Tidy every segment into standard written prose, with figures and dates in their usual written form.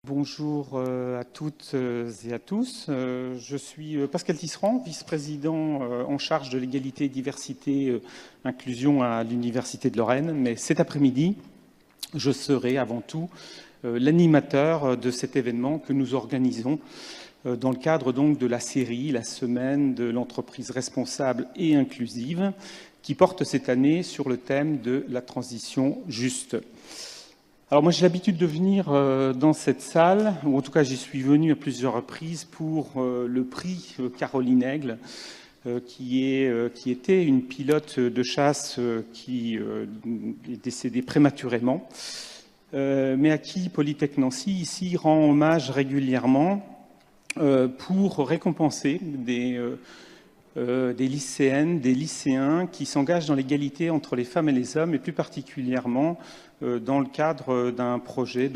Bonjour à toutes et à tous. Je suis Pascal Tisserand, vice-président en charge de l'égalité, diversité, inclusion à l'Université de Lorraine. Mais cet après-midi, je serai avant tout l'animateur de cet événement que nous organisons dans le cadre donc de la série, la semaine de l'entreprise responsable et inclusive, qui porte cette année sur le thème de la transition juste. Alors moi j'ai l'habitude de venir dans cette salle, ou en tout cas j'y suis venu à plusieurs reprises pour le prix Caroline Aigle, qui était une pilote de chasse qui est décédée prématurément, mais à qui Polytech Nancy ici rend hommage régulièrement pour récompenser des lycéennes, des lycéens qui s'engagent dans l'égalité entre les femmes et les hommes, et plus particulièrement dans le cadre d'un projet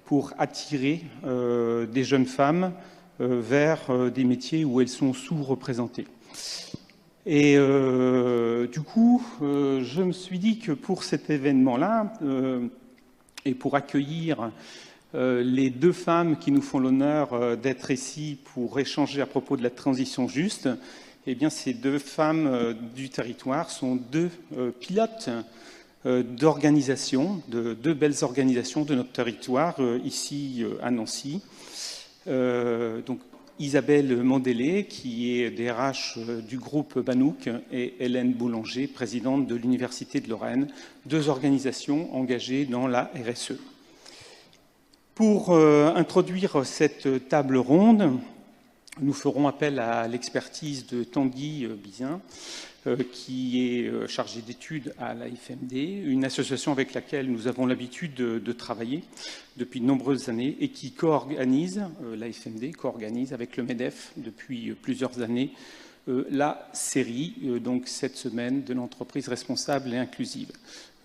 pour attirer des jeunes femmes vers des métiers où elles sont sous-représentées. Et du coup, je me suis dit que pour cet événement-là, et pour accueillir les deux femmes qui nous font l'honneur d'être ici pour échanger à propos de la transition juste, eh bien, ces deux femmes du territoire sont deux pilotes d'organisations, de deux belles organisations de notre territoire, ici à Nancy. Donc, Isabelle Mandélé, qui est DRH du groupe Banouk, et Hélène Boulanger, présidente de l'Université de Lorraine, deux organisations engagées dans la RSE. Pour introduire cette table ronde, nous ferons appel à l'expertise de Tanguy Bizin, qui est chargé d'études à l'AFMD, une association avec laquelle nous avons l'habitude de travailler depuis de nombreuses années et qui co-organise, l'AFMD co-organise avec le MEDEF depuis plusieurs années la série, donc cette semaine, de l'entreprise responsable et inclusive.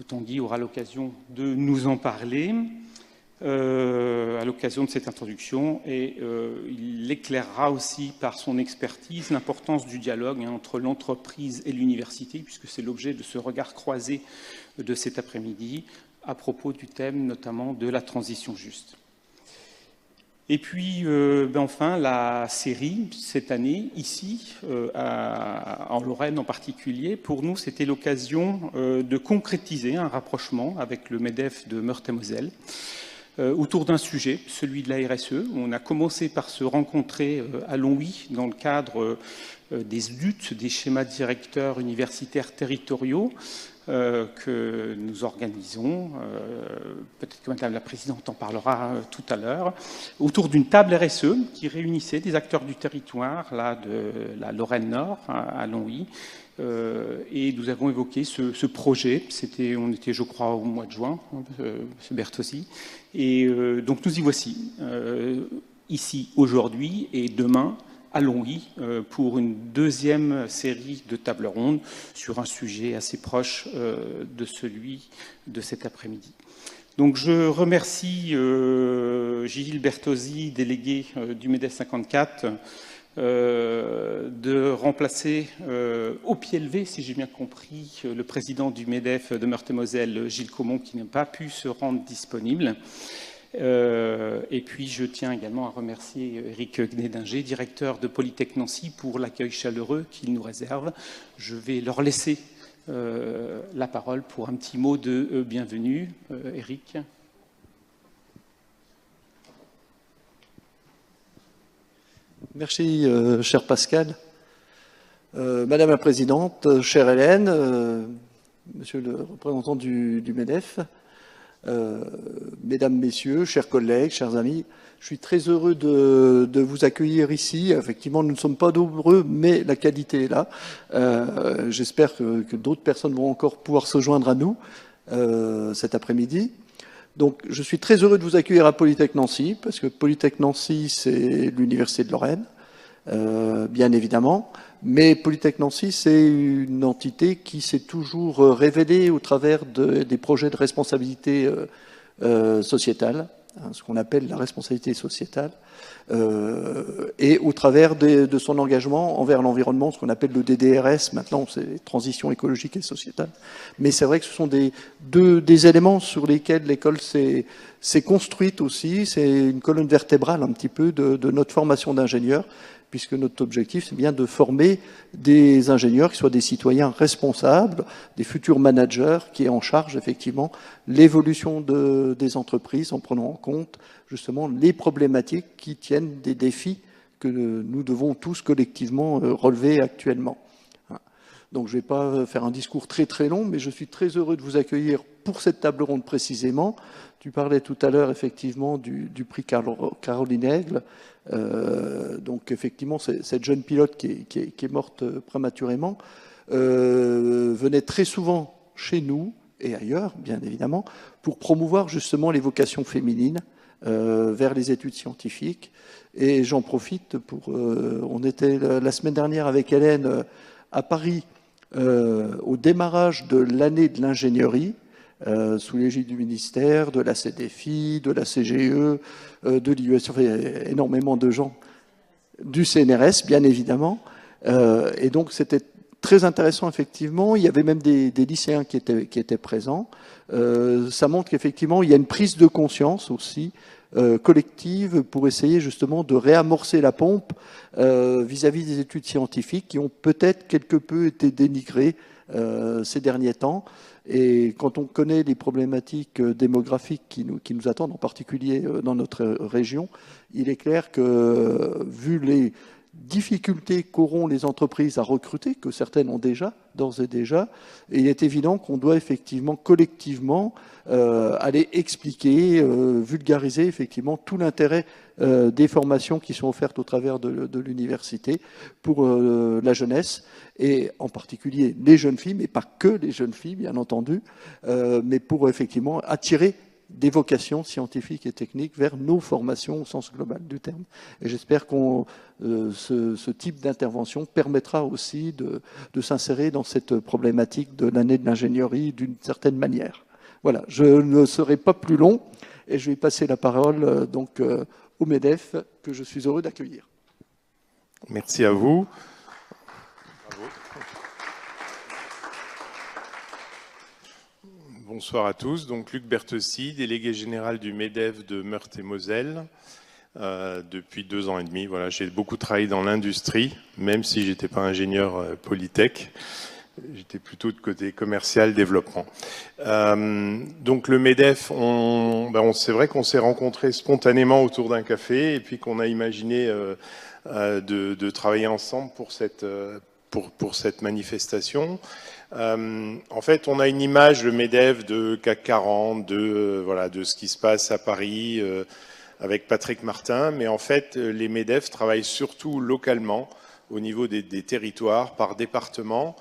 Tanguy aura l'occasion de nous en parler à l'occasion de cette introduction, et il éclairera aussi par son expertise l'importance du dialogue entre l'entreprise et l'université, puisque c'est l'objet de ce regard croisé de cet après-midi à propos du thème notamment de la transition juste. Et puis enfin la série cette année ici en Lorraine en particulier, pour nous c'était l'occasion de concrétiser un rapprochement avec le MEDEF de Meurthe-et-Moselle autour d'un sujet, celui de la RSE. On a commencé par se rencontrer à Longwy dans le cadre des luttes des schémas directeurs universitaires territoriaux que nous organisons. Peut-être que Madame la Présidente en parlera tout à l'heure, autour d'une table RSE qui réunissait des acteurs du territoire, là, de la Lorraine Nord, à Longwy. Et nous avons évoqué ce projet. On était, je crois, au mois de juin, M. Bertozzi. Et donc nous y voici, ici aujourd'hui et demain à Longwy, pour une deuxième série de tables rondes sur un sujet assez proche de celui de cet après-midi. Donc je remercie Gilles Bertozzi, délégué du MEDEF 54, de remplacer au pied levé, si j'ai bien compris, le président du MEDEF de Meurthe-et-Moselle, Gilles Caumont, qui n'a pas pu se rendre disponible. Et puis je tiens également à remercier Éric Gnédinger, directeur de Polytech Nancy, pour l'accueil chaleureux qu'il nous réserve. Je vais leur laisser la parole pour un petit mot de bienvenue. Éric. Merci, cher Pascal. Madame la Présidente, chère Hélène, Monsieur le représentant du MEDEF, Mesdames, Messieurs, chers collègues, chers amis, je suis très heureux de vous accueillir ici. Effectivement, nous ne sommes pas nombreux, mais la qualité est là. J'espère que d'autres personnes vont encore pouvoir se joindre à nous cet après-midi. Donc, je suis très heureux de vous accueillir à Polytech Nancy, parce que Polytech Nancy, c'est l'Université de Lorraine, bien évidemment. Mais Polytech Nancy, c'est une entité qui s'est toujours révélée au travers des projets de responsabilité sociétale. hein, ce qu'on appelle la responsabilité sociétale, et au travers de son engagement envers l'environnement, ce qu'on appelle le DDRS, maintenant c'est transition écologique et sociétale. Mais c'est vrai que ce sont des éléments sur lesquels l'école s'est construite aussi, c'est une colonne vertébrale un petit peu de notre formation d'ingénieurs, puisque notre objectif, c'est bien de former des ingénieurs qui soient des citoyens responsables, des futurs managers qui aient en charge effectivement l'évolution des entreprises en prenant en compte justement les problématiques qui tiennent des défis que nous devons tous collectivement relever actuellement. Donc je ne vais pas faire un discours très très long, mais je suis très heureux de vous accueillir pour cette table ronde précisément. Tu parlais tout à l'heure effectivement du prix Caroline Aigle. Donc effectivement, cette jeune pilote qui est morte prématurément venait très souvent chez nous et ailleurs, bien évidemment, pour promouvoir justement les vocations féminines vers les études scientifiques. Et j'en profite pour... on était la semaine dernière avec Hélène à Paris au démarrage de l'année de l'ingénierie, sous l'égide du ministère, de la CDFI, de la CGE, de l'IUS, enfin, énormément de gens, du CNRS, bien évidemment. Et donc, c'était très intéressant, effectivement. Il y avait même des lycéens qui étaient présents. Ça montre qu'effectivement, il y a une prise de conscience aussi collective pour essayer justement de réamorcer la pompe vis-à-vis des études scientifiques qui ont peut-être quelque peu été dénigrées ces derniers temps. Et quand on connaît les problématiques démographiques qui nous attendent, en particulier dans notre région, il est clair que, vu les difficultés qu'auront les entreprises à recruter, que certaines ont déjà, d'ores et déjà, il est évident qu'on doit effectivement, collectivement, aller expliquer, vulgariser effectivement tout l'intérêt des formations qui sont offertes au travers de l'université pour la jeunesse, et en particulier les jeunes filles, mais pas que les jeunes filles, bien entendu, mais pour effectivement attirer des vocations scientifiques et techniques vers nos formations au sens global du terme. Et j'espère que ce type d'intervention permettra aussi de s'insérer dans cette problématique de l'année de l'ingénierie d'une certaine manière. Voilà, je ne serai pas plus long et je vais passer la parole donc au MEDEF que je suis heureux d'accueillir. Merci à vous. Bravo. Bonsoir à tous. Donc Luc Berthessy, délégué général du MEDEF de Meurthe-et-Moselle depuis 2 ans et demi. Voilà, j'ai beaucoup travaillé dans l'industrie, même si j'étais pas ingénieur Polytech. J'étais plutôt de côté commercial, développement. Donc le MEDEF, c'est vrai qu'on s'est rencontrés spontanément autour d'un café et puis qu'on a imaginé de travailler ensemble pour cette manifestation. En fait, on a une image, le MEDEF, de CAC 40, de ce qui se passe à Paris avec Patrick Martin, mais en fait, les MEDEF travaillent surtout localement au niveau des territoires, par département,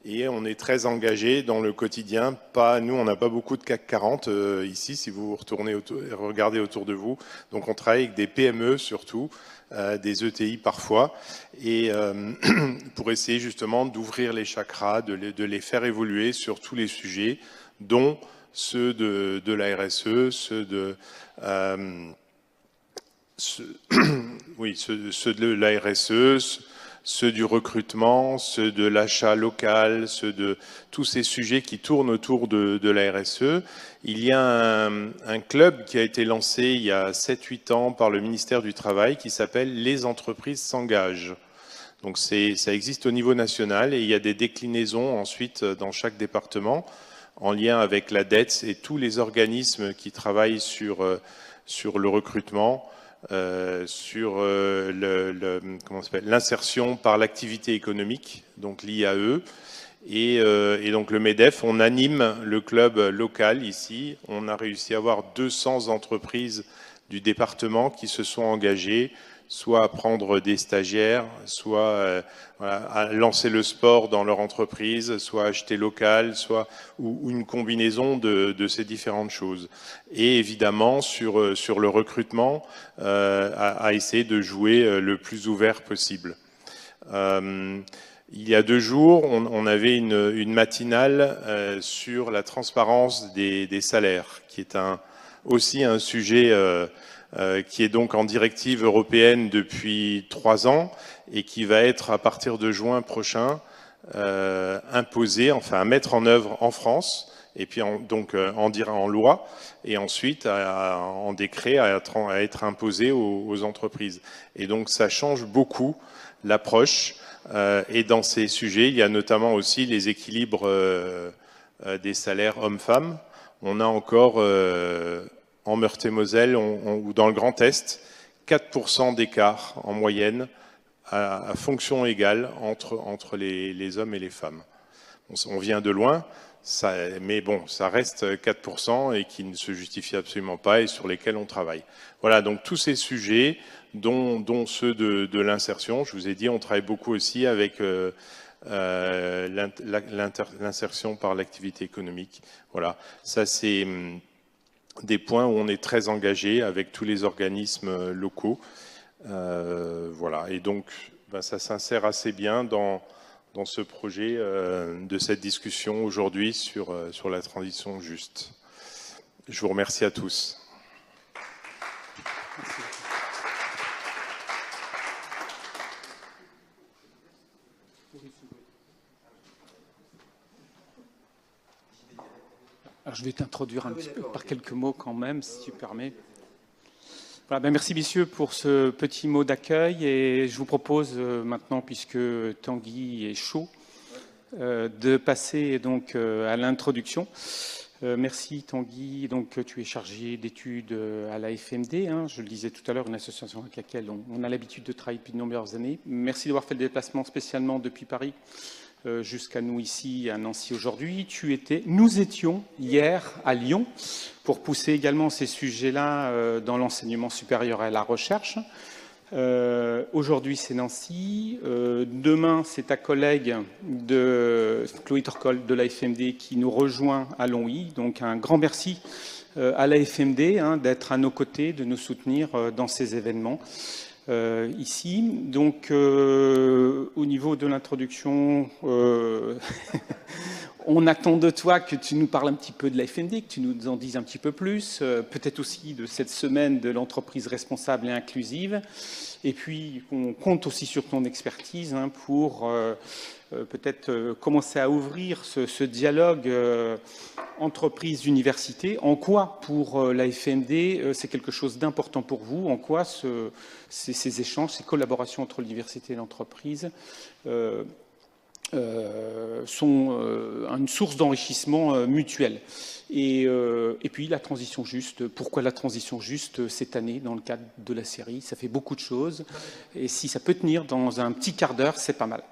et on est très engagé dans le quotidien. Nous, on n'a pas beaucoup de CAC 40 ici, si vous regardez autour de vous. Donc on travaille avec des PME surtout, des ETI parfois, et pour essayer justement d'ouvrir les chakras, de les faire évoluer sur tous les sujets, dont ceux de la RSE, ceux de la RSE, ceux du recrutement, ceux de l'achat local, ceux de tous ces sujets qui tournent autour de la RSE. Il y a un club qui a été lancé il y a 7-8 ans par le ministère du Travail qui s'appelle « Les entreprises s'engagent ». Donc ça existe au niveau national et il y a des déclinaisons ensuite dans chaque département en lien avec la DETS et tous les organismes qui travaillent sur le recrutement, sur l'insertion par l'activité économique, donc l'IAE. Et donc le MEDEF, on anime le club local ici. On a réussi à avoir 200 entreprises du département qui se sont engagées, soit à prendre des stagiaires, soit à lancer le sport dans leur entreprise, soit à acheter local, ou une combinaison de ces différentes choses. Et évidemment, sur le recrutement, à essayer de jouer le plus ouvert possible. Il y a 2 jours, on avait une matinale sur la transparence des salaires, qui est aussi un sujet qui est donc en directive européenne depuis 3 ans et qui va être à partir de juin prochain imposé, enfin à mettre en œuvre en France, et puis donc en loi, et ensuite en décret à être imposé aux entreprises. Et donc ça change beaucoup l'approche. Et dans ces sujets, il y a notamment aussi les équilibres des salaires hommes-femmes. On a encore en Meurthe-et-Moselle ou dans le Grand Est 4% d'écart en moyenne à fonction égale entre les hommes et les femmes. On vient de loin, mais bon, ça reste 4% et qui ne se justifie absolument pas et sur lesquels on travaille. Voilà, donc tous ces sujets, dont ceux de l'insertion, je vous ai dit, on travaille beaucoup aussi avec l'insertion par l'activité économique. Voilà, ça c'est des points où on est très engagé avec tous les organismes locaux. Voilà, et donc ça s'insère assez bien dans ce projet de cette discussion aujourd'hui sur la transition juste. Je vous remercie à tous. Alors, je vais t'introduire un petit peu par quelques mots quand même, si tu permets. Voilà, ben merci messieurs pour ce petit mot d'accueil et je vous propose maintenant, puisque Tanguy est chaud, de passer donc à l'introduction. Merci Tanguy, donc tu es chargé d'études à la FMD, hein, je le disais tout à l'heure, une association avec laquelle on a l'habitude de travailler depuis de nombreuses années. Merci d'avoir fait le déplacement spécialement depuis Paris jusqu'à nous ici à Nancy aujourd'hui. Nous étions hier à Lyon pour pousser également ces sujets-là dans l'enseignement supérieur et la recherche. Aujourd'hui, c'est Nancy. Demain, c'est ta collègue Chloé Torcol de la FMD qui nous rejoint à Longwy. Donc, un grand merci à la FMD d'être à nos côtés, de nous soutenir dans ces événements. Ici. Donc, au niveau de l'introduction, on attend de toi que tu nous parles un petit peu de la FMD, que tu nous en dises un petit peu plus, peut-être aussi de cette semaine de l'entreprise responsable et inclusive. Et puis, on compte aussi sur ton expertise pour peut-être commencer à ouvrir ce dialogue entreprise-université. En quoi, pour la FMD, c'est quelque chose d'important pour vous? En quoi ces échanges, ces collaborations entre l'université et l'entreprise sont une source d'enrichissement mutuel? Et puis la transition juste. Pourquoi la transition juste cette année dans le cadre de la série? Ça fait beaucoup de choses. Et si ça peut tenir dans un petit quart d'heure, c'est pas mal.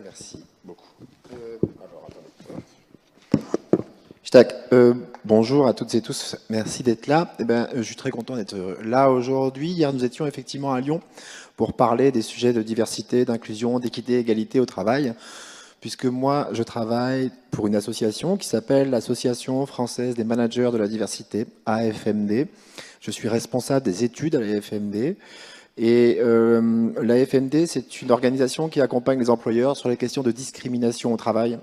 Merci beaucoup. Bonjour à toutes et tous, merci d'être là. Je suis très content d'être là aujourd'hui. Hier, nous étions effectivement à Lyon pour parler des sujets de diversité, d'inclusion, d'équité, égalité au travail, puisque moi, je travaille pour une association qui s'appelle l'Association française des managers de la diversité, AFMD. Je suis responsable des études à la FMD. Et la FMD, c'est une organisation qui accompagne les employeurs sur les questions de discrimination au travail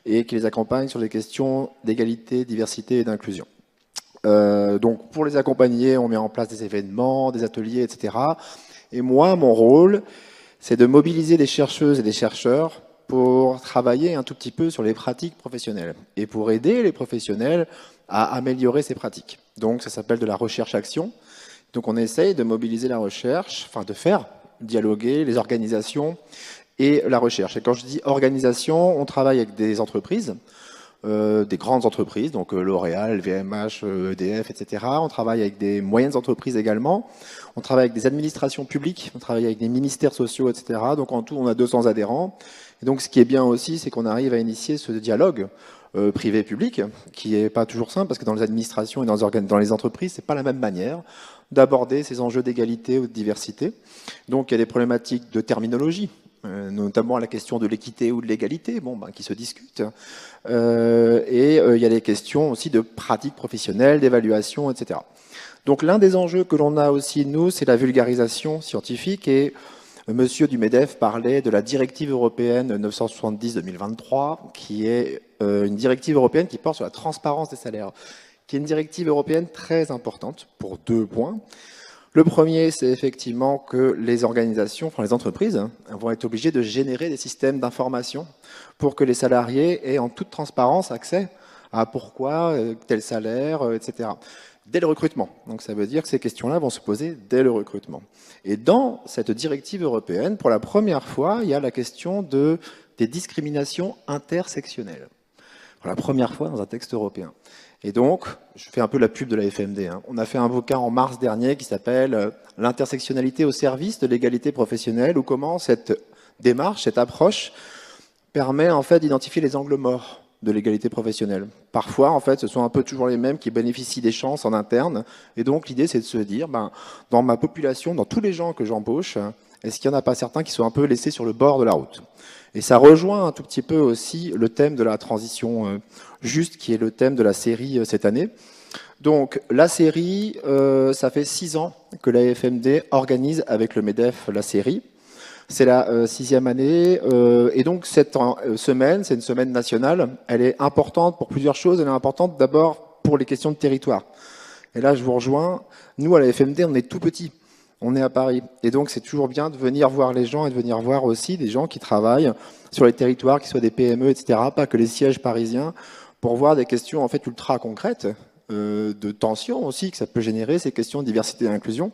et qui les accompagne sur les questions d'égalité, diversité et d'inclusion. Donc, pour les accompagner, on met en place des événements, des ateliers, etc. Et moi, mon rôle, c'est de mobiliser des chercheuses et des chercheurs pour travailler un tout petit peu sur les pratiques professionnelles et pour aider les professionnels à améliorer ces pratiques. Donc, ça s'appelle de la recherche-action. Donc on essaye de mobiliser la recherche, enfin de faire dialoguer les organisations et la recherche. Et quand je dis organisation, on travaille avec des entreprises, des grandes entreprises, donc L'Oréal, LVMH, EDF, etc. On travaille avec des moyennes entreprises également. On travaille avec des administrations publiques, on travaille avec des ministères sociaux, etc. Donc en tout, on a 200 adhérents. Et donc ce qui est bien aussi, c'est qu'on arrive à initier ce dialogue privé-public, qui n'est pas toujours simple, parce que dans les administrations et dans les entreprises, c'est pas la même manière d'aborder ces enjeux d'égalité ou de diversité. Donc il y a des problématiques de terminologie, notamment la question de l'équité ou de l'égalité, qui se discutent. Et il y a des questions aussi de pratiques professionnelles, d'évaluation, etc. Donc l'un des enjeux que l'on a aussi, nous, c'est la vulgarisation scientifique et Monsieur du MEDEF parlait de la directive européenne 970-2023, qui est une directive européenne qui porte sur la transparence des salaires, qui est une directive européenne très importante pour 2 points. Le premier, c'est effectivement que les organisations, enfin les entreprises, vont être obligées de générer des systèmes d'information pour que les salariés aient en toute transparence accès à pourquoi tel salaire, etc. Dès le recrutement. Donc ça veut dire que ces questions-là vont se poser dès le recrutement. Et dans cette directive européenne, pour la première fois, il y a la question des discriminations intersectionnelles. Pour la première fois dans un texte européen. Et donc, je fais un peu la pub de la FMD. On a fait un bouquin en mars dernier qui s'appelle « L'intersectionnalité au service de l'égalité professionnelle » où comment cette démarche, cette approche permet en fait d'identifier les angles morts de l'égalité professionnelle. Parfois, en fait, ce sont un peu toujours les mêmes qui bénéficient des chances en interne. Et donc, l'idée, c'est de se dire, dans ma population, dans tous les gens que j'embauche, est-ce qu'il n'y en a pas certains qui sont un peu laissés sur le bord de la route? Et ça rejoint un tout petit peu aussi le thème de la transition juste, qui est le thème de la série cette année. Donc, la série, ça fait 6 ans que la FMD organise avec le MEDEF la série. C'est la 6e année. Et donc, cette semaine, c'est une semaine nationale. Elle est importante pour plusieurs choses. Elle est importante d'abord pour les questions de territoire. Et là, je vous rejoins. Nous, à la FMD, on est tout petit. On est à Paris. Et donc, c'est toujours bien de venir voir les gens et de venir voir aussi des gens qui travaillent sur les territoires, qui soient des PME, etc., pas que les sièges parisiens, pour voir des questions en fait ultra concrètes, de tension aussi que ça peut générer, ces questions de diversité et d'inclusion,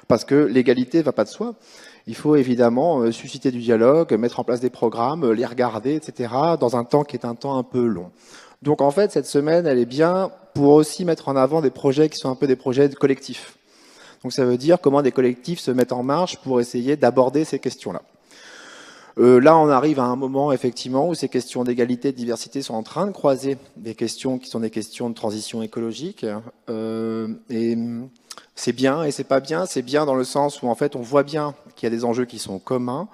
parce que l'égalité ne va pas de soi. Il faut évidemment susciter du dialogue, mettre en place des programmes, les regarder, etc., dans un temps qui est un temps un peu long. Donc, en fait, cette semaine, elle est bien pour aussi mettre en avant des projets qui sont un peu des projets collectifs. Donc ça veut dire comment des collectifs se mettent en marche pour essayer d'aborder ces questions-là. Là, on arrive à un moment, effectivement, où ces questions d'égalité et de diversité sont en train de croiser des questions qui sont des questions de transition écologique. Et c'est bien et c'est pas bien. C'est bien dans le sens où, en fait, on voit bien qu'il y a des enjeux qui sont communs.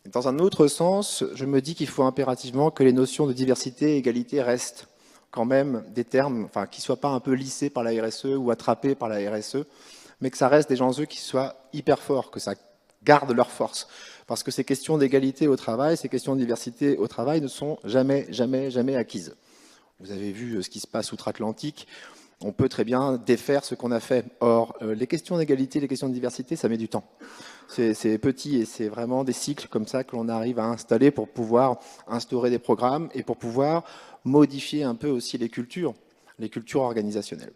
Et dans un autre sens, je me dis qu'il faut impérativement que les notions de diversité et égalité restent quand même des termes, enfin, qui ne soient pas un peu lissés par la RSE ou attrapés par la RSE, mais que ça reste des enjeux qui soient hyper forts, que ça garde leur force. Parce que ces questions d'égalité au travail, ces questions de diversité au travail ne sont jamais, jamais, jamais acquises. Vous avez vu ce qui se passe outre-Atlantique, on peut très bien défaire ce qu'on a fait. Or, les questions d'égalité, les questions de diversité, ça met du temps. C'est petit et c'est vraiment des cycles comme ça que l'on arrive à installer pour pouvoir instaurer des programmes et pour pouvoir modifier un peu aussi les cultures organisationnelles.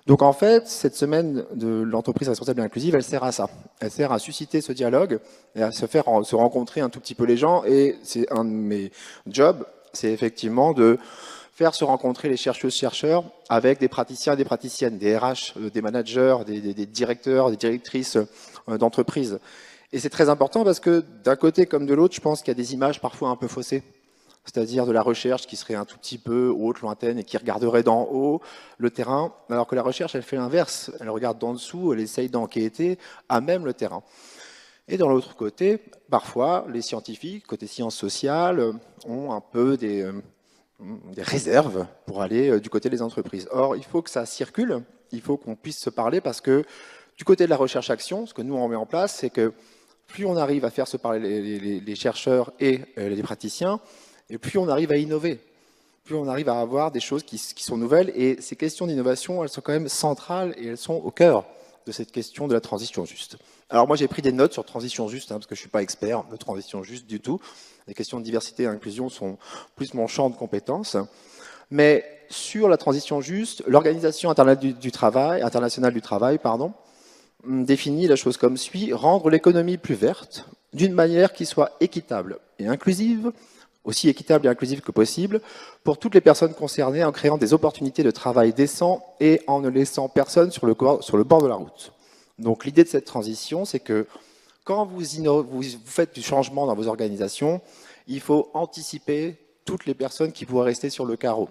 Donc en fait, cette semaine de l'entreprise responsable et inclusive, elle sert à ça. Elle sert à susciter ce dialogue et à se rencontrer un tout petit peu les gens. Et c'est un de mes jobs, c'est effectivement de faire se rencontrer les chercheuses-chercheurs avec des praticiens et des praticiennes, des RH, des managers, des directeurs, des directrices d'entreprise. Et c'est très important parce que d'un côté comme de l'autre, je pense qu'il y a des images parfois un peu faussées. C'est-à-dire de la recherche qui serait un tout petit peu haute, lointaine, et qui regarderait d'en haut le terrain, alors que la recherche, elle fait l'inverse. Elle regarde d'en dessous, elle essaye d'enquêter à même le terrain. Et dans l'autre côté, parfois, les scientifiques, côté sciences sociales, ont un peu des réserves pour aller du côté des entreprises. Or, il faut que ça circule, il faut qu'on puisse se parler, parce que du côté de la recherche-action, ce que nous, on met en place, c'est que plus on arrive à faire se parler les chercheurs et les praticiens, et plus on arrive à innover, plus on arrive à avoir des choses qui sont nouvelles. Et ces questions d'innovation, elles sont quand même centrales et elles sont au cœur de cette question de la transition juste. Alors moi, j'ai pris des notes sur transition juste, parce que je ne suis pas expert de transition juste du tout. Les questions de diversité et d'inclusion sont plus mon champ de compétences. Mais sur la transition juste, l'Organisation internationale du travail, définit la chose comme suit: rendre l'économie plus verte d'une manière qui soit équitable et inclusive, aussi équitable et inclusive que possible, pour toutes les personnes concernées, en créant des opportunités de travail décents et en ne laissant personne sur le bord de la route. Donc l'idée de cette transition, c'est que quand vous faites du changement dans vos organisations, il faut anticiper toutes les personnes qui pourraient rester sur le carreau.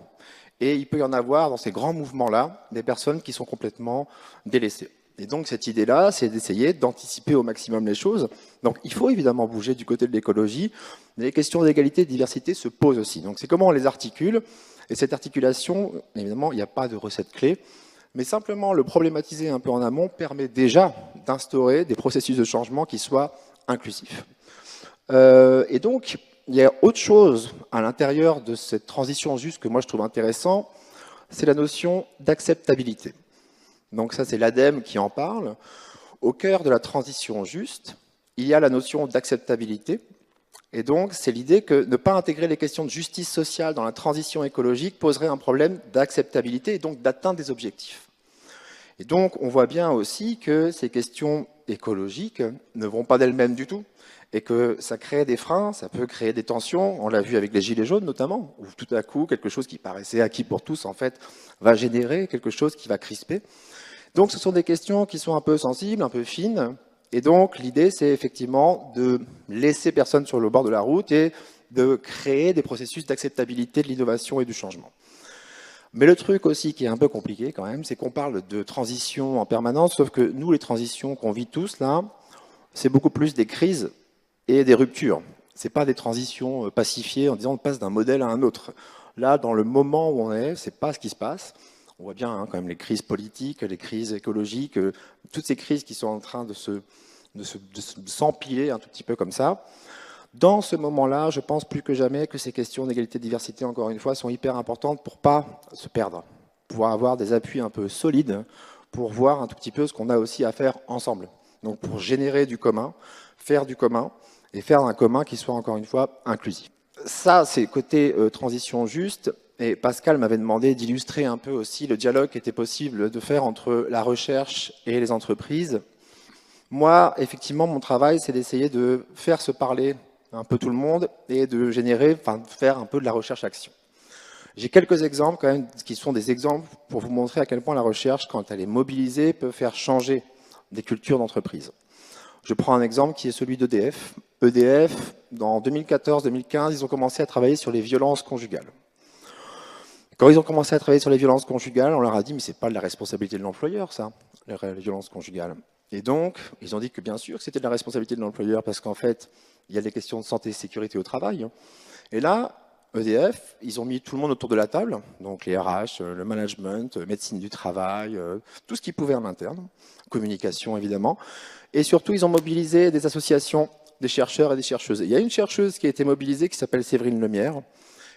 Et il peut y en avoir dans ces grands mouvements-là, des personnes qui sont complètement délaissées. Et donc cette idée-là, c'est d'essayer d'anticiper au maximum les choses. Donc il faut évidemment bouger du côté de l'écologie, mais les questions d'égalité et de diversité se posent aussi. Donc c'est comment on les articule, et cette articulation, évidemment, il n'y a pas de recette clé, mais simplement le problématiser un peu en amont permet déjà d'instaurer des processus de changement qui soient inclusifs. Et donc, il y a autre chose à l'intérieur de cette transition juste que moi je trouve intéressant, c'est la notion d'acceptabilité. Donc ça, c'est l'ADEME qui en parle. Au cœur de la transition juste, il y a la notion d'acceptabilité. Et donc, c'est l'idée que ne pas intégrer les questions de justice sociale dans la transition écologique poserait un problème d'acceptabilité et donc d'atteinte des objectifs. Et donc, on voit bien aussi que ces questions écologiques ne vont pas d'elles-mêmes du tout et que ça crée des freins, ça peut créer des tensions. On l'a vu avec les gilets jaunes notamment, où tout à coup, quelque chose qui paraissait acquis pour tous, en fait, va générer quelque chose qui va crisper. Donc, ce sont des questions qui sont un peu sensibles, un peu fines. Et donc, l'idée, c'est effectivement de laisser personne sur le bord de la route et de créer des processus d'acceptabilité de l'innovation et du changement. Mais le truc aussi qui est un peu compliqué quand même, c'est qu'on parle de transition en permanence, sauf que nous, les transitions qu'on vit tous là, c'est beaucoup plus des crises et des ruptures. C'est pas des transitions pacifiées en disant on passe d'un modèle à un autre. Là, dans le moment où on est, c'est pas ce qui se passe. On voit bien quand même les crises politiques, les crises écologiques, toutes ces crises qui sont en train de s'empiler un tout petit peu comme ça. Dans ce moment-là, je pense plus que jamais que ces questions d'égalité et de diversité, encore une fois, sont hyper importantes pour pas se perdre, pour avoir des appuis un peu solides, pour voir un tout petit peu ce qu'on a aussi à faire ensemble. Donc pour générer du commun, faire du commun, et faire un commun qui soit encore une fois inclusif. Ça, c'est côté transition juste, et Pascal m'avait demandé d'illustrer un peu aussi le dialogue qui était possible de faire entre la recherche et les entreprises. Moi, effectivement, mon travail, c'est d'essayer de faire se parler un peu tout le monde et de générer, enfin, faire un peu de la recherche-action. J'ai quelques exemples quand même qui sont des exemples pour vous montrer à quel point la recherche, quand elle est mobilisée, peut faire changer des cultures d'entreprise. Je prends un exemple qui est celui d'EDF. EDF, dans 2014-2015, ils ont commencé à travailler sur les violences conjugales. Quand ils ont commencé à travailler sur les violences conjugales, on leur a dit « mais c'est pas de la responsabilité de l'employeur, ça, les violences conjugales ». Et donc, ils ont dit que bien sûr que c'était de la responsabilité de l'employeur parce qu'en fait, il y a des questions de santé et sécurité au travail. Et là, EDF, ils ont mis tout le monde autour de la table, donc les RH, le management, médecine du travail, tout ce qu'ils pouvaient en interne, communication évidemment. Et surtout, ils ont mobilisé des associations, des chercheurs et des chercheuses. Et il y a une chercheuse qui a été mobilisée qui s'appelle Séverine Lemierre.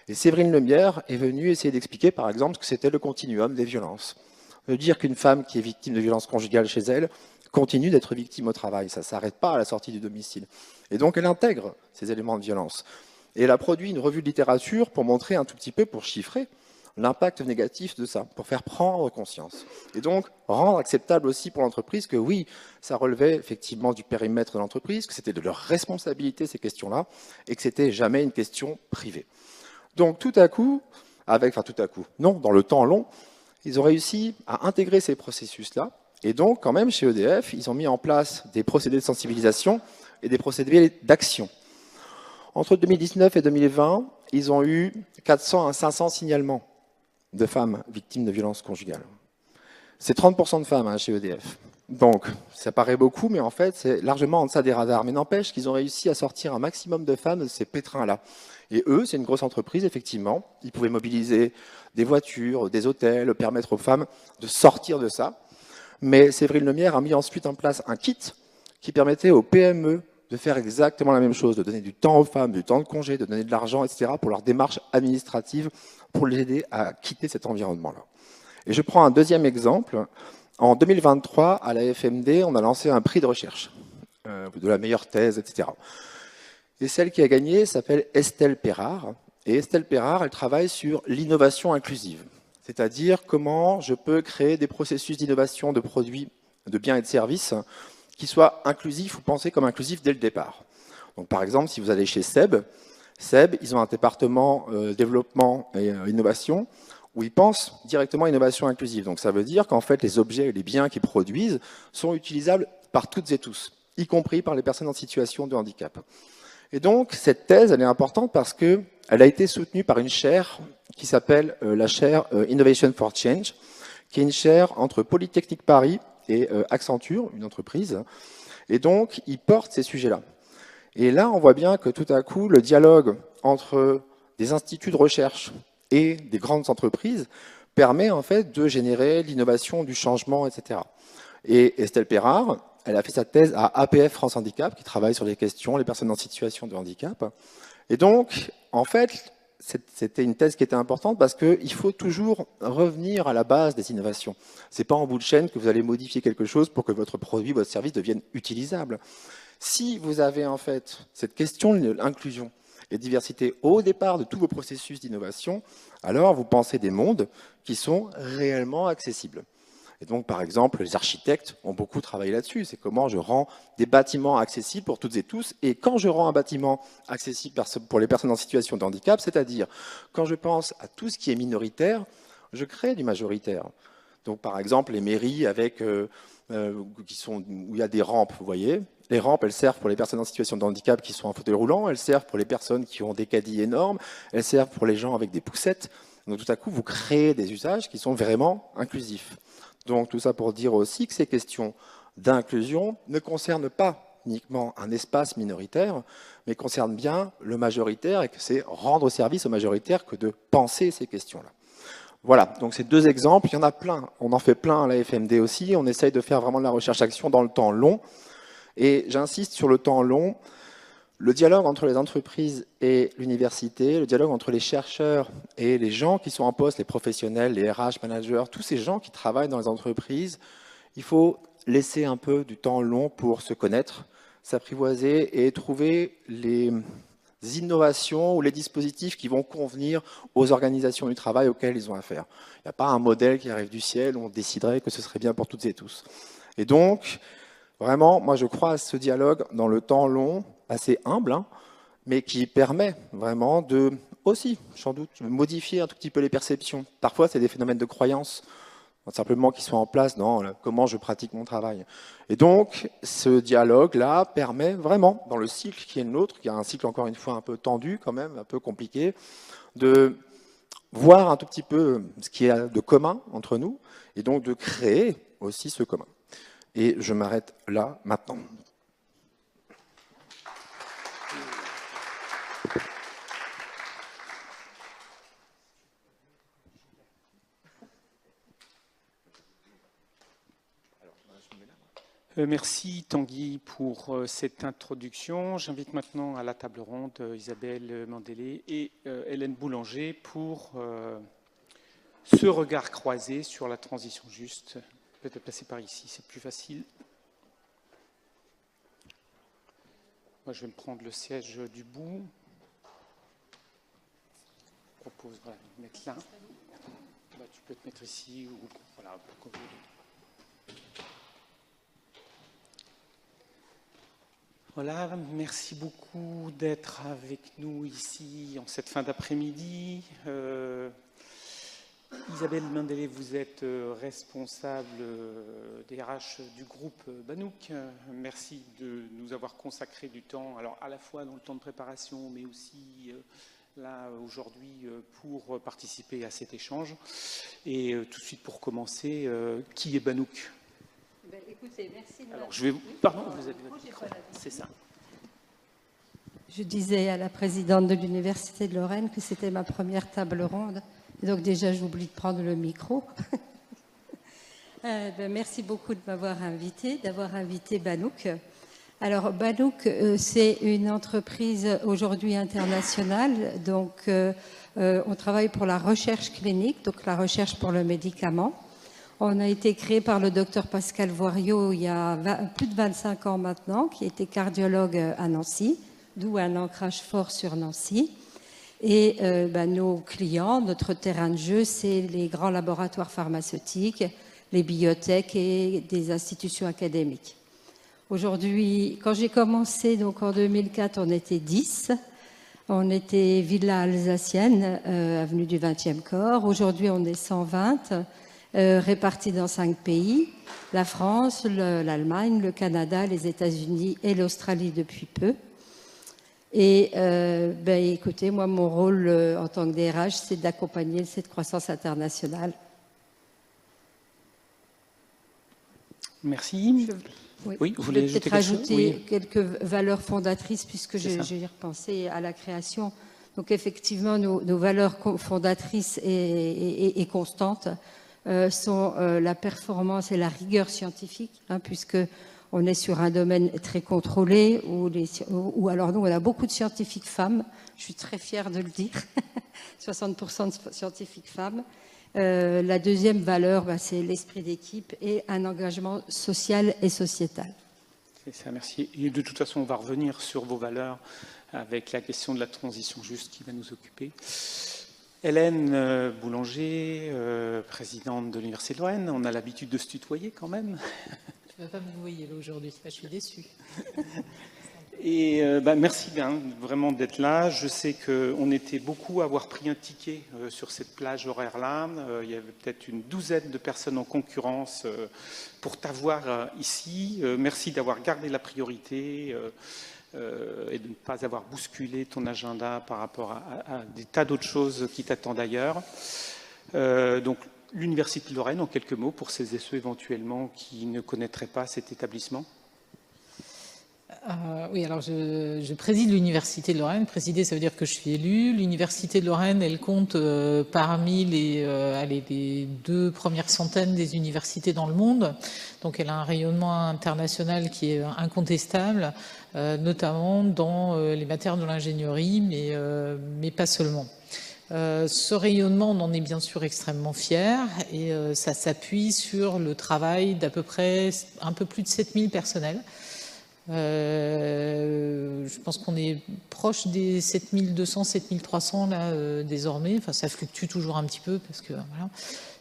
Et Séverine Lemierre est venue essayer d'expliquer, par exemple, ce que c'était le continuum des violences. De dire qu'une femme qui est victime de violences conjugales chez elle continue d'être victime au travail. Ça ne s'arrête pas à la sortie du domicile. Et donc, elle intègre ces éléments de violence. Et elle a produit une revue de littérature pour montrer un tout petit peu, pour chiffrer l'impact négatif de ça, pour faire prendre conscience. Et donc, rendre acceptable aussi pour l'entreprise que oui, ça relevait effectivement du périmètre de l'entreprise, que c'était de leur responsabilité ces questions-là, et que c'était jamais une question privée. Donc, tout à coup, non, dans le temps long, ils ont réussi à intégrer ces processus-là. Et donc, quand même, chez EDF, ils ont mis en place des procédés de sensibilisation et des procédés d'action. Entre 2019 et 2020, ils ont eu 400 à 500 signalements de femmes victimes de violences conjugales. C'est 30% de femmes chez EDF. Donc, ça paraît beaucoup, mais en fait, c'est largement en deçà des radars. Mais n'empêche qu'ils ont réussi à sortir un maximum de femmes de ces pétrins-là. Et eux, c'est une grosse entreprise, effectivement. Ils pouvaient mobiliser des voitures, des hôtels, permettre aux femmes de sortir de ça. Mais Séverine Lemierre a mis ensuite en place un kit qui permettait aux PME de faire exactement la même chose, de donner du temps aux femmes, du temps de congé, de donner de l'argent, etc., pour leur démarche administrative, pour les aider à quitter cet environnement-là. Et je prends un deuxième exemple. En 2023, à la FMD, on a lancé un prix de recherche, de la meilleure thèse, etc. Et celle qui a gagné s'appelle Estelle Perrard. Et Estelle Perrard, elle travaille sur l'innovation inclusive. C'est-à-dire comment je peux créer des processus d'innovation de produits, de biens et de services qui soient inclusifs ou pensés comme inclusifs dès le départ. Donc, par exemple, si vous allez chez SEB, ils ont un département développement et innovation où ils pensent directement à innovation inclusive. Donc, ça veut dire qu'en fait, les objets et les biens qu'ils produisent sont utilisables par toutes et tous, y compris par les personnes en situation de handicap. Et donc, cette thèse, elle est importante parce qu'elle a été soutenue par une chaire qui s'appelle la chaire Innovation for Change, qui est une chaire entre Polytechnique Paris et Accenture, une entreprise. Et donc, ils portent ces sujets-là. Et là, on voit bien que tout à coup, le dialogue entre des instituts de recherche et des grandes entreprises permet en fait de générer l'innovation, du changement, etc. Et Estelle Perrard, elle a fait sa thèse à APF France Handicap, qui travaille sur les questions, les personnes en situation de handicap. Et donc, en fait, c'était une thèse qui était importante parce qu'il faut toujours revenir à la base des innovations. Ce n'est pas en bout de chaîne que vous allez modifier quelque chose pour que votre produit, votre service devienne utilisable. Si vous avez en fait cette question de l'inclusion et diversité au départ de tous vos processus d'innovation, alors vous pensez des mondes qui sont réellement accessibles. Et donc, par exemple, les architectes ont beaucoup travaillé là-dessus. C'est comment je rends des bâtiments accessibles pour toutes et tous. Et quand je rends un bâtiment accessible pour les personnes en situation de handicap, c'est-à-dire quand je pense à tout ce qui est minoritaire, je crée du majoritaire. Donc, par exemple, les mairies avec, où il y a des rampes, vous voyez. Les rampes, elles servent pour les personnes en situation de handicap qui sont en fauteuil roulant, elles servent pour les personnes qui ont des caddies énormes, elles servent pour les gens avec des poussettes. Donc, tout à coup, vous créez des usages qui sont vraiment inclusifs. Donc tout ça pour dire aussi que ces questions d'inclusion ne concernent pas uniquement un espace minoritaire, mais concernent bien le majoritaire et que c'est rendre service au majoritaire que de penser ces questions-là. Voilà, donc ces deux exemples, il y en a plein. On en fait plein à la FMD aussi. On essaye de faire vraiment de la recherche-action dans le temps long. Et j'insiste sur le temps long. Le dialogue entre les entreprises et l'université, le dialogue entre les chercheurs et les gens qui sont en poste, les professionnels, les RH managers, tous ces gens qui travaillent dans les entreprises, il faut laisser un peu du temps long pour se connaître, s'apprivoiser et trouver les innovations ou les dispositifs qui vont convenir aux organisations du travail auxquelles ils ont affaire. Il n'y a pas un modèle qui arrive du ciel où on déciderait que ce serait bien pour toutes et tous. Et donc, vraiment, moi je crois à ce dialogue dans le temps long, assez humble, hein, mais qui permet vraiment de, aussi, sans doute, modifier un tout petit peu les perceptions. Parfois, c'est des phénomènes de croyance, simplement qui sont en place dans comment je pratique mon travail. Et donc, ce dialogue-là permet vraiment, dans le cycle qui est le nôtre, qui est un cycle encore une fois un peu tendu quand même, un peu compliqué, de voir un tout petit peu ce qu'il y a de commun entre nous, et donc de créer aussi ce commun. Et je m'arrête là maintenant. Merci Tanguy pour cette introduction. J'invite maintenant à la table ronde Isabelle Mandélé et Hélène Boulanger pour ce regard croisé sur la transition juste. Peut-être passer par ici, c'est plus facile. Moi, je vais me prendre le siège du bout. Je propose voilà, de mettre là. Bah, tu peux te mettre ici ou voilà, pour que vous... Voilà, merci beaucoup d'être avec nous ici en cette fin d'après-midi. Isabelle Mandélé, vous êtes responsable des RH du groupe Banouk. Merci de nous avoir consacré du temps, alors à la fois dans le temps de préparation, mais aussi là aujourd'hui pour participer à cet échange. Et tout de suite pour commencer, qui est Banouk ? Ben, écoutez, merci. Alors, je vais... Pardon, vous avez votre micro. C'est ça. Je disais à la présidente de l'Université de Lorraine que c'était ma première table ronde. Et donc déjà, j'oublie de prendre le micro. Merci beaucoup de m'avoir invité, d'avoir invité Banouk. Alors, Banouk, c'est une entreprise aujourd'hui internationale. Donc, on travaille pour la recherche clinique, donc la recherche pour le médicament. On a été créé par le docteur Pascal Voiriot il y a plus de 25 ans maintenant, qui était cardiologue à Nancy, d'où un ancrage fort sur Nancy. Et nos clients, notre terrain de jeu, c'est les grands laboratoires pharmaceutiques, les biotech et des institutions académiques. Aujourd'hui, quand j'ai commencé, donc en 2004, on était 10. On était Villa Alsacienne, avenue du 20e corps. Aujourd'hui, on est 120. Répartis dans 5 pays, la France, l'Allemagne, le Canada, les États-Unis et l'Australie depuis peu. Et écoutez, moi, mon rôle en tant que DRH, c'est d'accompagner cette croissance internationale. Merci. Oui, vous voulez peut-être rajouter quelques valeurs fondatrices, puisque j'ai repensé à la création. Donc effectivement, nos valeurs fondatrices et constantes sont la performance et la rigueur scientifique, puisque on est sur un domaine très contrôlé, où alors nous, on a beaucoup de scientifiques femmes. Je suis très fière de le dire. 60% de scientifiques femmes. La deuxième valeur, c'est l'esprit d'équipe et un engagement social et sociétal. C'est ça, merci. Et de toute façon, on va revenir sur vos valeurs avec la question de la transition juste qui va nous occuper. Hélène Boulanger, présidente de l'Université de Lorraine, on a l'habitude de se tutoyer quand même. Tu ne vas pas me voyer là aujourd'hui, je suis déçue. Et merci bien vraiment d'être là. Je sais qu'on était beaucoup à avoir pris un ticket sur cette plage horaire-là. Il y avait peut-être une douzaine de personnes en concurrence pour t'avoir ici. Merci d'avoir gardé la priorité et de ne pas avoir bousculé ton agenda par rapport à des tas d'autres choses qui t'attendent ailleurs. Donc, l'Université de Lorraine, en quelques mots, pour ces et ceux éventuellement qui ne connaîtraient pas cet établissement. Oui, alors je préside l'Université de Lorraine. Présider, ça veut dire que je suis élue. L'Université de Lorraine, elle compte parmi les 2 premières centaines des universités dans le monde. Donc elle a un rayonnement international qui est incontestable, notamment dans les matières de l'ingénierie, mais pas seulement. Ce rayonnement, on en est bien sûr extrêmement fiers et ça s'appuie sur le travail d'à peu près un peu plus de 7000 personnels. Je pense qu'on est proche des 7200, 7300 là désormais. Enfin, ça fluctue toujours un petit peu parce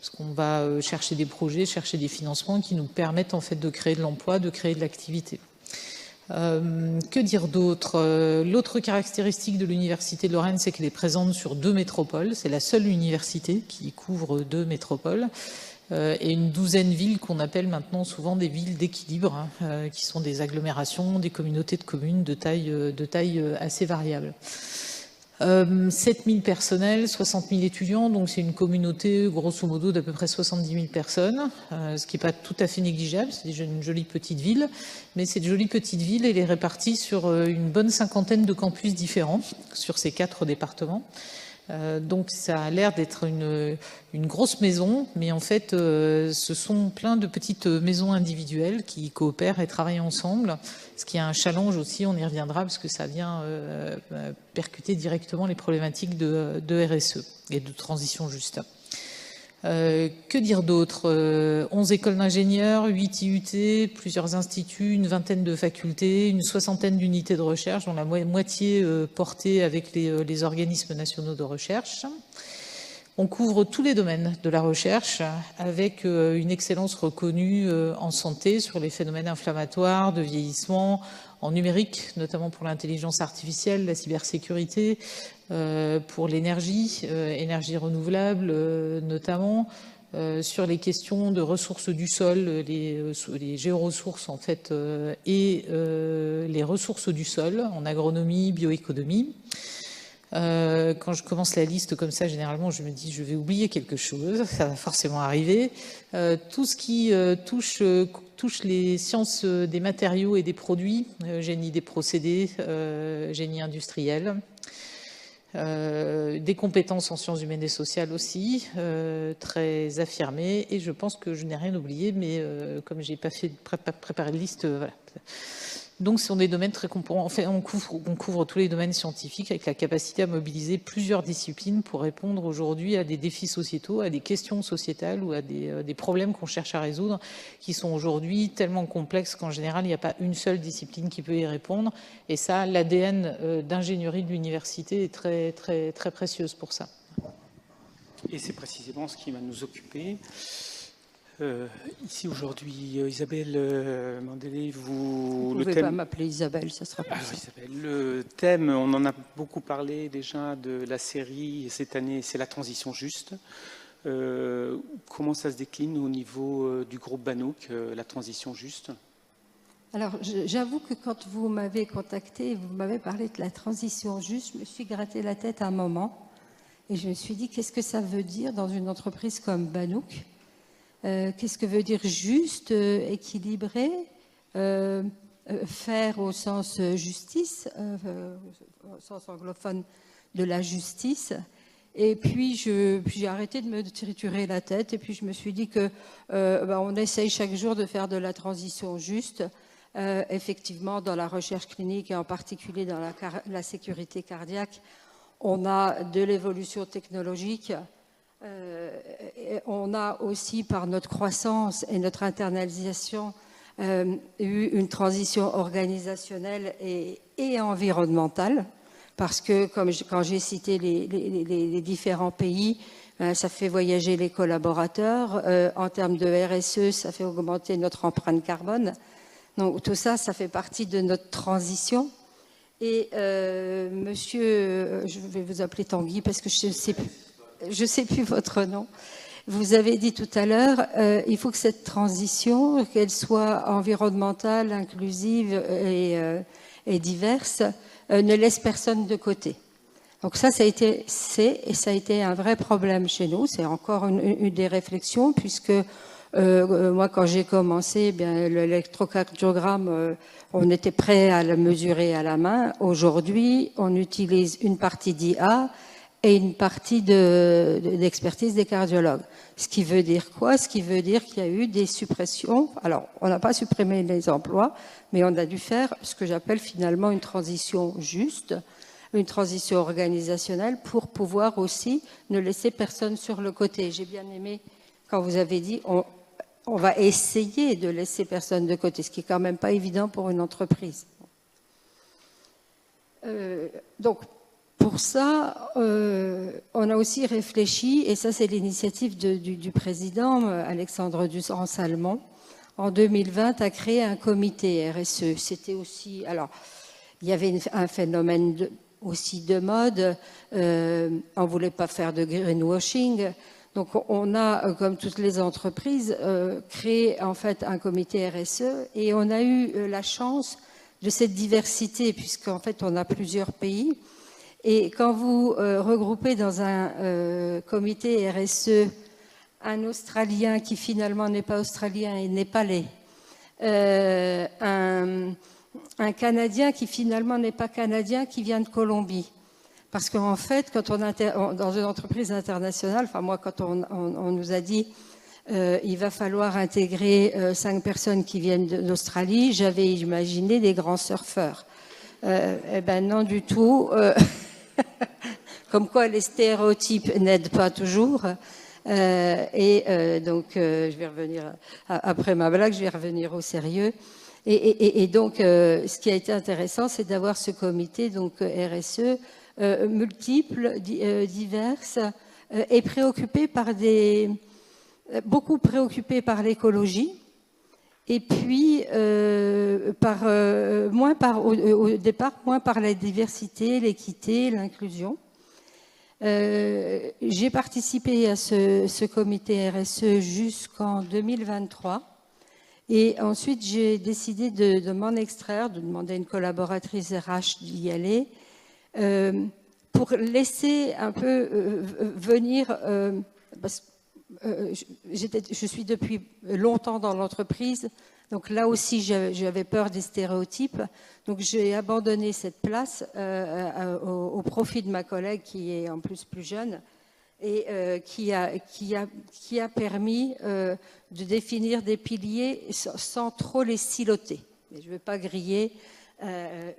qu'on va chercher des projets, chercher des financements qui nous permettent en fait de créer de l'emploi, de créer de l'activité. Que dire d'autre? L'autre caractéristique de l'Université de Lorraine, c'est qu'elle est présente sur 2 métropoles. C'est la seule université qui couvre 2 métropoles. Et une douzaine de villes qu'on appelle maintenant souvent des villes d'équilibre, qui sont des agglomérations, des communautés de communes de taille assez variable. 7000 personnels, 60 000 étudiants, donc c'est une communauté grosso modo d'à peu près 70 000 personnes, ce qui n'est pas tout à fait négligeable, c'est une jolie petite ville, mais cette jolie petite ville, elle est répartie sur une bonne cinquantaine de campus différents, sur ces 4 départements. Donc ça a l'air d'être une grosse maison, mais en fait ce sont plein de petites maisons individuelles qui coopèrent et travaillent ensemble, ce qui est un challenge aussi, on y reviendra, parce que ça vient percuter directement les problématiques de RSE et de transition juste. Que dire d'autre? 11 écoles d'ingénieurs, 8 IUT, plusieurs instituts, une vingtaine de facultés, une soixantaine d'unités de recherche, dont la moitié portée avec les organismes nationaux de recherche. On couvre tous les domaines de la recherche avec une excellence reconnue en santé sur les phénomènes inflammatoires, de vieillissement, en numérique, notamment pour l'intelligence artificielle, la cybersécurité, pour l'énergie, énergie renouvelable notamment, sur les questions de ressources du sol, les géoressources en fait, et les ressources du sol en agronomie, bioéconomie. Quand je commence la liste comme ça, généralement, je me dis je vais oublier quelque chose, ça va forcément arriver. Tout ce qui touche les sciences des matériaux et des produits, génie des procédés, génie industriel. Des compétences en sciences humaines et sociales aussi, très affirmées. Et je pense que je n'ai rien oublié, mais comme j'ai pas fait préparer de liste, voilà. Donc, ce sont des domaines très composants. En fait, on couvre tous les domaines scientifiques avec la capacité à mobiliser plusieurs disciplines pour répondre aujourd'hui à des défis sociétaux, à des questions sociétales ou à des problèmes qu'on cherche à résoudre qui sont aujourd'hui tellement complexes qu'en général, il n'y a pas une seule discipline qui peut y répondre. Et ça, l'ADN d'ingénierie de l'université est très, très, très précieuse pour ça. Et c'est précisément ce qui va nous occuper. Ici aujourd'hui, Isabelle Mandélé, vous ne pouvez pas m'appeler Isabelle, ça sera plus Isabelle, le thème, on en a beaucoup parlé déjà de la série cette année, c'est la transition juste. Comment ça se décline au niveau du groupe Banouk, la transition juste? Alors, j'avoue que quand vous m'avez contacté, vous m'avez parlé de la transition juste, je me suis gratté la tête un moment et je me suis dit qu'est-ce que ça veut dire dans une entreprise comme Banouk? Qu'est-ce que veut dire juste, équilibré, faire au sens justice, au sens anglophone de la justice. Et puis j'ai arrêté de me triturer la tête et puis je me suis dit que on essaye chaque jour de faire de la transition juste effectivement, dans la recherche clinique et en particulier dans la sécurité cardiaque, on a de l'évolution technologique. On a aussi, par notre croissance et notre internalisation, eu une transition organisationnelle et environnementale. Parce que, quand j'ai cité les différents pays, ça fait voyager les collaborateurs. En termes de RSE, ça fait augmenter notre empreinte carbone. Donc tout ça, ça fait partie de notre transition. Et monsieur, je vais vous appeler Tanguy parce que je ne sais plus votre nom. Vous avez dit tout à l'heure, il faut que cette transition, qu'elle soit environnementale, inclusive et diverse, ne laisse personne de côté. Donc ça a été un vrai problème chez nous. C'est encore une des réflexions, puisque moi, quand j'ai commencé, l'électrocardiogramme, on était prêt à le mesurer à la main. Aujourd'hui, on utilise une partie d'IA et une partie d'expertise des cardiologues. Ce qui veut dire quoi? Ce qui veut dire qu'il y a eu des suppressions. Alors, on n'a pas supprimé les emplois, mais on a dû faire ce que j'appelle finalement une transition juste, une transition organisationnelle pour pouvoir aussi ne laisser personne sur le côté. J'ai bien aimé quand vous avez dit on va essayer de laisser personne de côté, ce qui est quand même pas évident pour une entreprise. Donc, pour ça, on a aussi réfléchi, et ça c'est l'initiative du président Alexandre Durand-Salmon, en 2020, à créer un comité RSE. C'était aussi, alors, il y avait un phénomène aussi de mode, on ne voulait pas faire de greenwashing, donc on a, comme toutes les entreprises, créé en fait un comité RSE, et on a eu la chance de cette diversité, puisqu'en fait on a plusieurs pays. Et quand vous regroupez dans un comité RSE un Australien qui finalement n'est pas australien et népalais, un Canadien qui finalement n'est pas canadien, qui vient de Colombie. Parce qu'en fait, quand dans une entreprise internationale, enfin moi, quand on nous a dit il va falloir intégrer 5 personnes qui viennent d'Australie, j'avais imaginé des grands surfeurs. Eh ben non du tout. Comme quoi les stéréotypes n'aident pas toujours. Donc je vais revenir, après ma blague, je vais revenir au sérieux. Et donc ce qui a été intéressant, c'est d'avoir ce comité donc RSE multiple, diverses, et préoccupé par beaucoup préoccupé par l'écologie. Et puis, au départ, moins par la diversité, l'équité, l'inclusion. J'ai participé à ce comité RSE jusqu'en 2023. Et ensuite, j'ai décidé de m'en extraire, de demander à une collaboratrice RH d'y aller, pour laisser un peu venir... parce que je suis depuis longtemps dans l'entreprise, donc là aussi j'avais peur des stéréotypes, donc j'ai abandonné cette place au profit de ma collègue qui est en plus jeune et qui a permis de définir des piliers sans trop les siloter. Mais je ne vais pas griller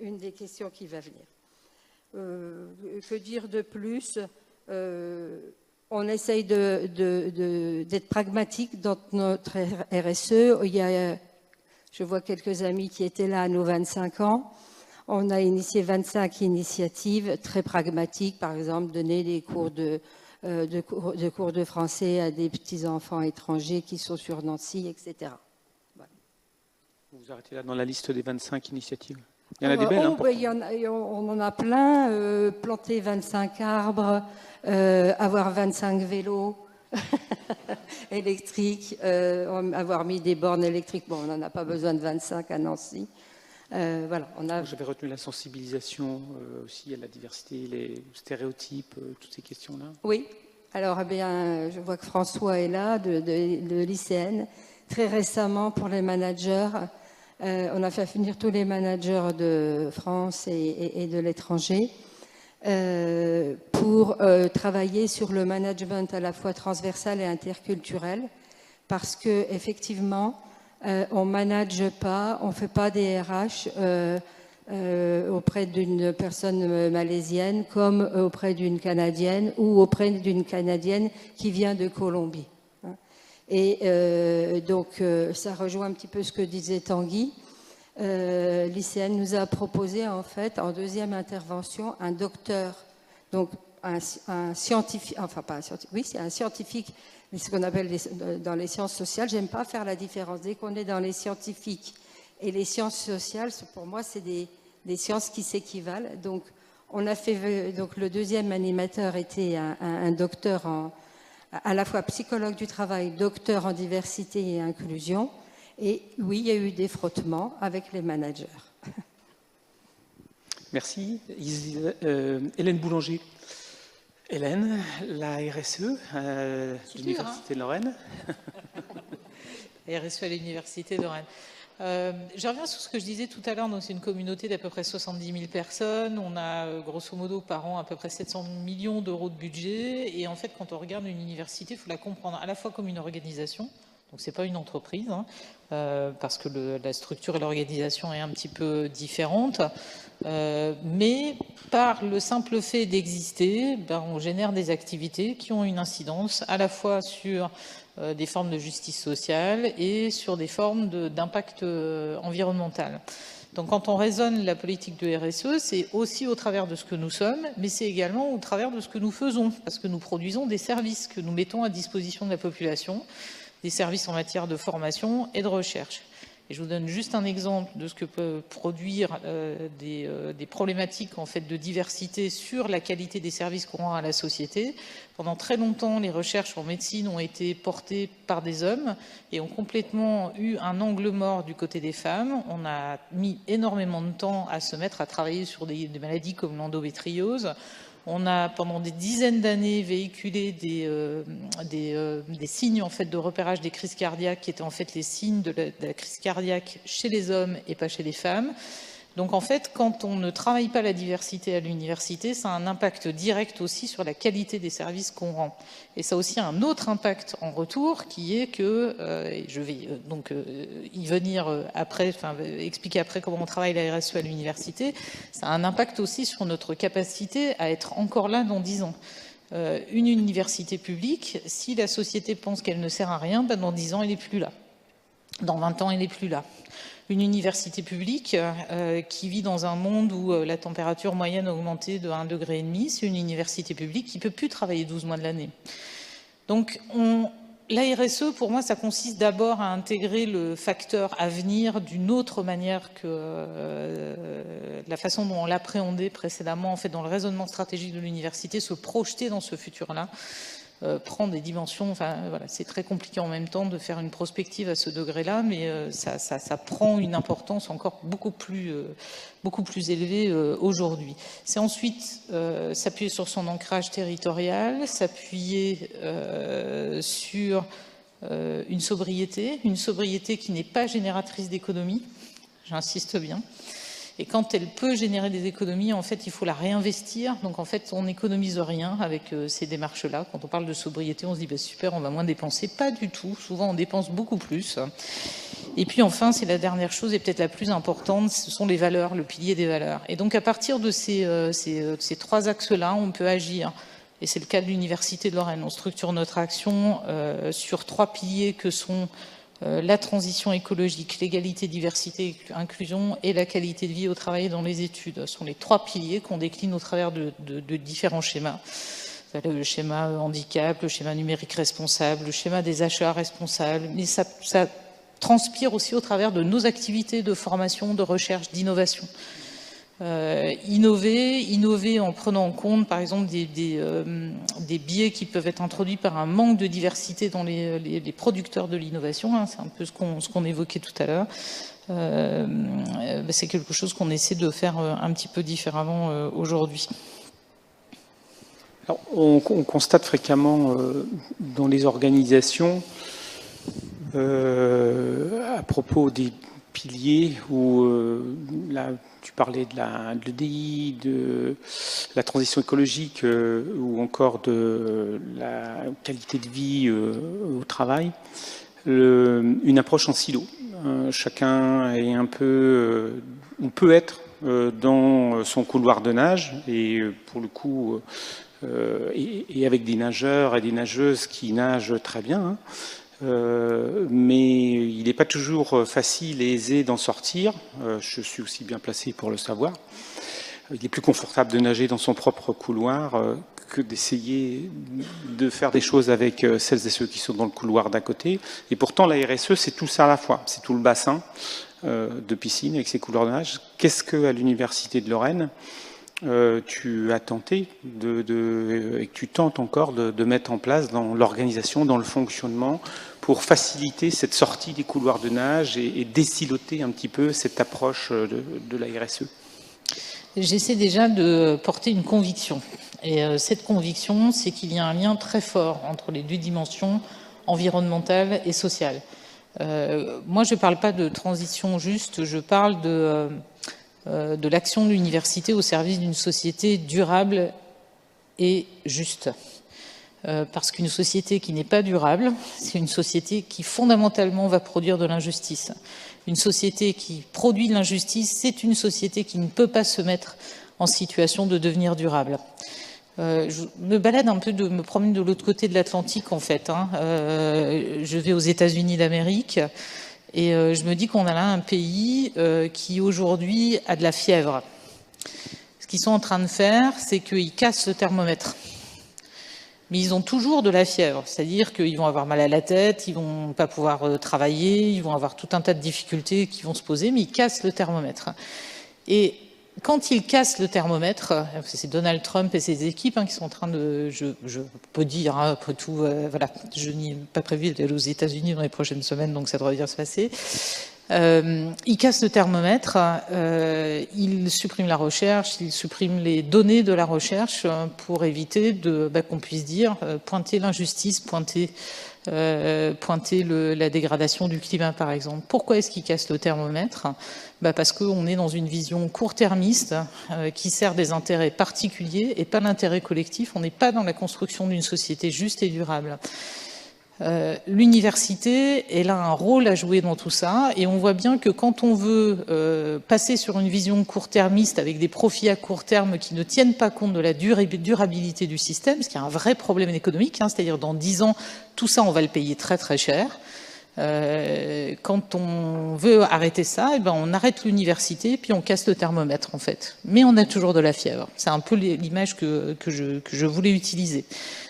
une des questions qui va venir. Que dire de plus? On essaye d'être pragmatique dans notre RSE. Je vois quelques amis qui étaient là à nos 25 ans. On a initié 25 initiatives très pragmatiques, par exemple donner des cours de français à des petits-enfants étrangers qui sont sur Nancy, etc. Voilà. Vous vous arrêtez là dans la liste des 25 initiatives? Il y en a des belles. On en a plein. Planter 25 arbres, avoir 25 vélos électriques, avoir mis des bornes électriques. Bon, on n'en a pas besoin de 25 à Nancy. Voilà, J'avais retenu la sensibilisation aussi à la diversité, les stéréotypes, toutes ces questions-là. Oui. Alors, je vois que François est là, de l'ICN. Très récemment, pour les managers, on a fait venir tous les managers de France et de l'étranger pour travailler sur le management à la fois transversal et interculturel, parce que effectivement, On ne manage pas, on ne fait pas des RH auprès d'une personne malaisienne comme auprès d'une Canadienne ou auprès d'une Canadienne qui vient de Colombie. Et donc, ça rejoint un petit peu ce que disait Tanguy. L'ICN nous a proposé, en fait, en deuxième intervention, un docteur, donc un scientifique, enfin pas un scientifique, oui, c'est un scientifique, mais ce qu'on appelle dans les sciences sociales. J'aime pas faire la différence. Dès qu'on est dans les scientifiques et les sciences sociales, pour moi, c'est des sciences qui s'équivalent. Donc, on a fait, donc le deuxième animateur était un docteur à la fois psychologue du travail, docteur en diversité et inclusion. Et oui, il y a eu des frottements avec les managers. Merci. Hélène Boulanger. Hélène, la RSE à l'Université de Lorraine. La RSE à l'Université de Lorraine. Je reviens sur ce que je disais tout à l'heure. Donc, c'est une communauté d'à peu près 70 000 personnes. On a grosso modo par an à peu près 700 millions d'euros de budget. Et en fait, quand on regarde une université, il faut la comprendre à la fois comme une organisation. Donc, ce n'est pas une entreprise, hein, parce que la structure et l'organisation est un petit peu différente. Mais par le simple fait d'exister, on génère des activités qui ont une incidence à la fois sur des formes de justice sociale et sur des formes d'impact environnemental. Donc quand on raisonne la politique de RSE, c'est aussi au travers de ce que nous sommes, mais c'est également au travers de ce que nous faisons, parce que nous produisons des services que nous mettons à disposition de la population, des services en matière de formation et de recherche. Et je vous donne juste un exemple de ce que peut produire des problématiques en fait, de diversité sur la qualité des services qu'on rend à la société. Pendant très longtemps, les recherches en médecine ont été portées par des hommes et ont complètement eu un angle mort du côté des femmes. On a mis énormément de temps à se mettre à travailler sur des maladies comme l'endométriose. On a, pendant des dizaines d'années, véhiculé des signes en fait, de repérage des crises cardiaques qui étaient en fait les signes de la crise cardiaque chez les hommes et pas chez les femmes. Donc en fait, quand on ne travaille pas la diversité à l'université, ça a un impact direct aussi sur la qualité des services qu'on rend. Et ça a aussi un autre impact en retour qui est que, et je vais donc y venir après, enfin expliquer après comment on travaille la RSE à l'université, ça a un impact aussi sur notre capacité à être encore là dans 10 ans. Une université publique, si la société pense qu'elle ne sert à rien, dans 10 ans, elle n'est plus là. Dans 20 ans, elle n'est plus là. Une université publique qui vit dans un monde où la température moyenne a augmenté de 1,5 degré, c'est une université publique qui ne peut plus travailler 12 mois de l'année. Donc, la RSE, pour moi, ça consiste d'abord à intégrer le facteur avenir d'une autre manière que la façon dont on l'appréhendait précédemment, en fait, dans le raisonnement stratégique de l'université, se projeter dans ce futur-là. Prend des dimensions, enfin voilà, c'est très compliqué en même temps de faire une prospective à ce degré-là, mais ça prend une importance encore beaucoup plus élevée aujourd'hui. C'est ensuite s'appuyer sur son ancrage territorial, s'appuyer sur une sobriété qui n'est pas génératrice d'économie, j'insiste bien. Et quand elle peut générer des économies, en fait, il faut la réinvestir. Donc, en fait, on n'économise rien avec ces démarches-là. Quand on parle de sobriété, on se dit bah, super, on va moins dépenser. Pas du tout. Souvent, on dépense beaucoup plus. Et puis, enfin, c'est la dernière chose et peut-être la plus importante, ce sont les valeurs, le pilier des valeurs. Et donc, à partir de ces trois axes-là, on peut agir. Et c'est le cas de l'Université de Lorraine. On structure notre action sur 3 piliers que sont la transition écologique, l'égalité, diversité, inclusion et la qualité de vie au travail et dans les études. Ce sont les 3 piliers qu'on décline au travers de différents schémas. Le schéma handicap, le schéma numérique responsable, le schéma des achats responsables. Mais ça transpire aussi au travers de nos activités de formation, de recherche, d'innovation. Innover en prenant en compte, par exemple, des biais qui peuvent être introduits par un manque de diversité dans les producteurs de l'innovation. Hein, c'est un peu ce qu'on évoquait tout à l'heure. C'est quelque chose qu'on essaie de faire un petit peu différemment aujourd'hui. Alors, on constate fréquemment dans les organisations, à propos des piliers où tu parlais de l'EDI, de la transition écologique ou encore de la qualité de vie au travail, une approche en silo. Chacun est un peu, on peut être dans son couloir de nage, et pour le coup, et avec des nageurs et des nageuses qui nagent très bien, hein. Mais il n'est pas toujours facile et aisé d'en sortir. Je suis aussi bien placé pour le savoir. Il est plus confortable de nager dans son propre couloir que d'essayer de faire des choses avec celles et ceux qui sont dans le couloir d'à côté. Et pourtant, la RSE, c'est tout ça à la fois. C'est tout le bassin de piscine avec ses couloirs de nage. Qu'est-ce qu'à l'Université de Lorraine, tu as tenté et que tu tentes encore de mettre en place dans l'organisation, dans le fonctionnement, pour faciliter cette sortie des couloirs de nage et désiloter un petit peu cette approche de la RSE? J'essaie déjà de porter une conviction. Et cette conviction, c'est qu'il y a un lien très fort entre les deux dimensions, environnementale et sociale. Moi, je ne parle pas de transition juste, je parle de l'action de l'université au service d'une société durable et juste. Parce qu'une société qui n'est pas durable, c'est une société qui fondamentalement va produire de l'injustice. Une société qui produit de l'injustice, c'est une société qui ne peut pas se mettre en situation de devenir durable. Je me balade un peu, me promène de l'autre côté de l'Atlantique en fait. Je vais aux États-Unis d'Amérique et je me dis qu'on a là un pays qui aujourd'hui a de la fièvre. Ce qu'ils sont en train de faire, c'est qu'ils cassent le thermomètre. Mais ils ont toujours de la fièvre, c'est-à-dire qu'ils vont avoir mal à la tête, ils vont pas pouvoir travailler, ils vont avoir tout un tas de difficultés qui vont se poser, mais ils cassent le thermomètre. Et quand ils cassent le thermomètre, c'est Donald Trump et ses équipes qui sont en train de, je peux dire, après tout, voilà, je n'ai pas prévu d'aller aux États-Unis dans les prochaines semaines, donc ça devrait bien se passer. Ils cassent le thermomètre, ils suppriment la recherche, ils suppriment les données de la recherche pour éviter qu'on puisse dire, pointer l'injustice, pointer la dégradation du climat par exemple. Pourquoi est-ce qu'ils cassent le thermomètre? Parce qu'on est dans une vision court-termiste qui sert des intérêts particuliers et pas l'intérêt collectif. On n'est pas dans la construction d'une société juste et durable. L'université, elle a un rôle à jouer dans tout ça et on voit bien que quand on veut passer sur une vision court-termiste avec des profits à court terme qui ne tiennent pas compte de la durabilité du système, ce qui est un vrai problème économique, c'est-à-dire dans 10 ans, tout ça on va le payer très très cher. Quand on veut arrêter ça, on arrête l'université puis on casse le thermomètre en fait. Mais on a toujours de la fièvre. C'est un peu l'image que je voulais utiliser.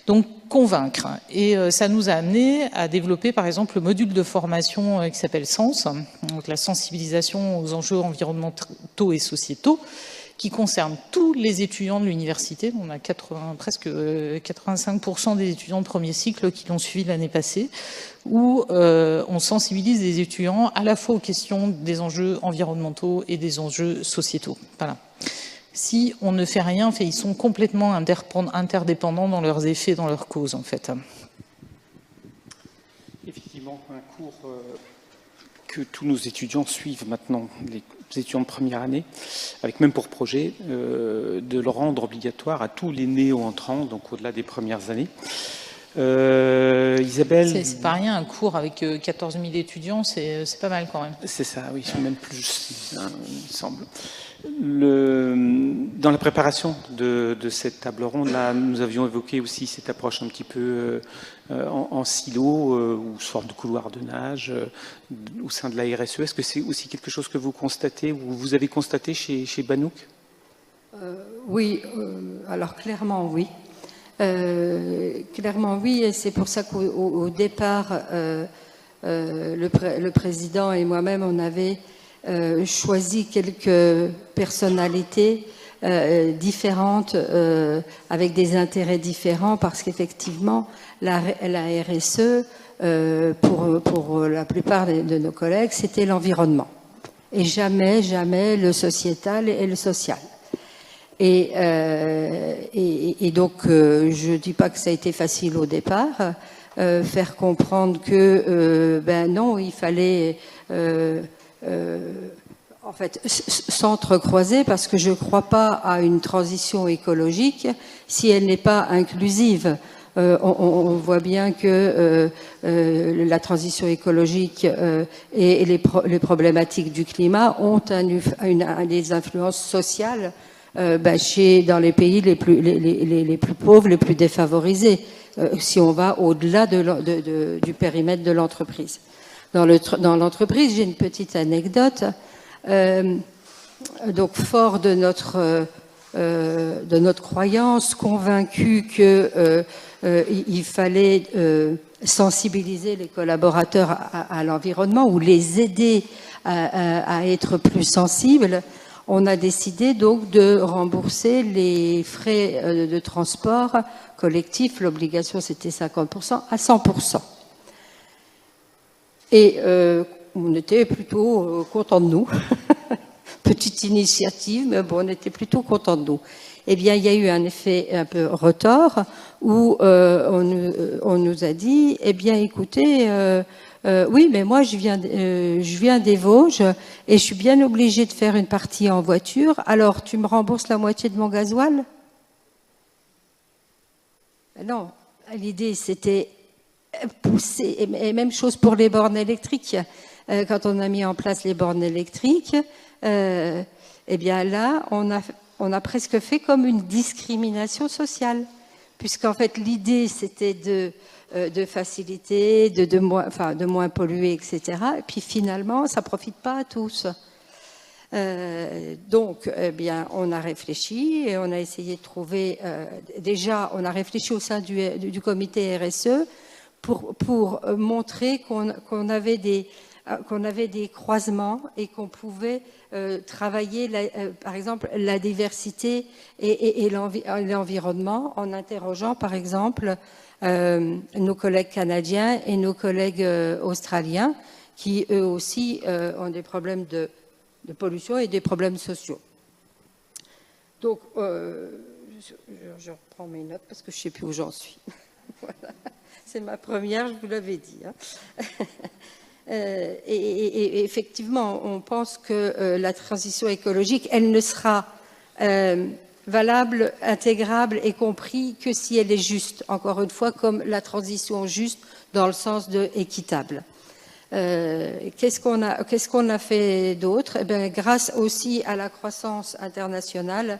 Donc convaincre. Et ça nous a amené à développer par exemple le module de formation qui s'appelle SENS, donc la sensibilisation aux enjeux environnementaux et sociétaux, qui concerne tous les étudiants de l'université. On a presque 85% des étudiants de premier cycle qui l'ont suivi l'année passée, où on sensibilise les étudiants à la fois aux questions des enjeux environnementaux et des enjeux sociétaux. Voilà. Si on ne fait rien, ils sont complètement interdépendants dans leurs effets, dans leurs causes, en fait. Effectivement, un cours que tous nos étudiants suivent maintenant, les étudiants de première année, avec même pour projet de le rendre obligatoire à tous les néo-entrants, donc au-delà des premières années. Isabelle... C'est pas rien, un cours avec 14 000 étudiants, c'est pas mal quand même. C'est ça, oui, même plus, il me semble. Dans la préparation de cette table ronde, là, nous avions évoqué aussi cette approche un petit peu en silo ou sous forme de couloir de nage au sein de la RSE. Est-ce que c'est aussi quelque chose que vous constatez ou vous avez constaté chez Banouk? Oui, alors clairement oui. Clairement oui, et c'est pour ça qu'au départ, le président et moi-même, on avait choisi quelques personnalités différentes avec des intérêts différents parce qu'effectivement la RSE pour la plupart de nos collègues c'était l'environnement et jamais le sociétal et le social et donc je dis pas que ça a été facile au départ faire comprendre que non il fallait en fait, s'entrecroiser parce que je ne crois pas à une transition écologique si elle n'est pas inclusive. on voit bien que la transition écologique et les problématiques du climat ont des influences sociales dans les pays les plus pauvres, les plus défavorisés, si on va au-delà du périmètre de l'entreprise. Dans l'entreprise, j'ai une petite anecdote. Donc, fort de notre croyance convaincue qu'il fallait sensibiliser les collaborateurs à l'environnement ou les aider à être plus sensibles, on a décidé donc de rembourser les frais de transport collectif. L'obligation, c'était 50% à 100%. Et on était plutôt contents de nous. Petite initiative, mais bon, on était plutôt contents de nous. Eh bien, il y a eu un effet un peu retors où on nous a dit, eh bien, écoutez, oui, mais moi, je viens des Vosges et je suis bien obligée de faire une partie en voiture. Alors, tu me rembourses la moitié de mon gasoil? Non, l'idée, c'était pousser, et même chose pour les bornes électriques. Quand on a mis en place les bornes électriques, eh bien là, on a presque fait comme une discrimination sociale, puisqu'en fait l'idée c'était de faciliter, de moins polluer, etc. Et puis finalement, ça profite pas à tous. Donc, eh bien, on a réfléchi et on a essayé de trouver. Déjà, on a réfléchi au sein du comité RSE pour montrer qu'on avait des croisements et qu'on pouvait travailler, par exemple, la diversité et l'environnement en interrogeant, par exemple, nos collègues canadiens et nos collègues australiens qui, eux aussi, ont des problèmes de pollution et des problèmes sociaux. Donc, je reprends mes notes parce que je ne sais plus où j'en suis. Voilà. C'est ma première, je vous l'avais dit. Et effectivement, on pense que la transition écologique, elle ne sera valable, intégrable et compris que si elle est juste, encore une fois, comme la transition juste dans le sens de équitable. Qu'est-ce qu'on a fait d'autre? Eh bien, grâce aussi à la croissance internationale,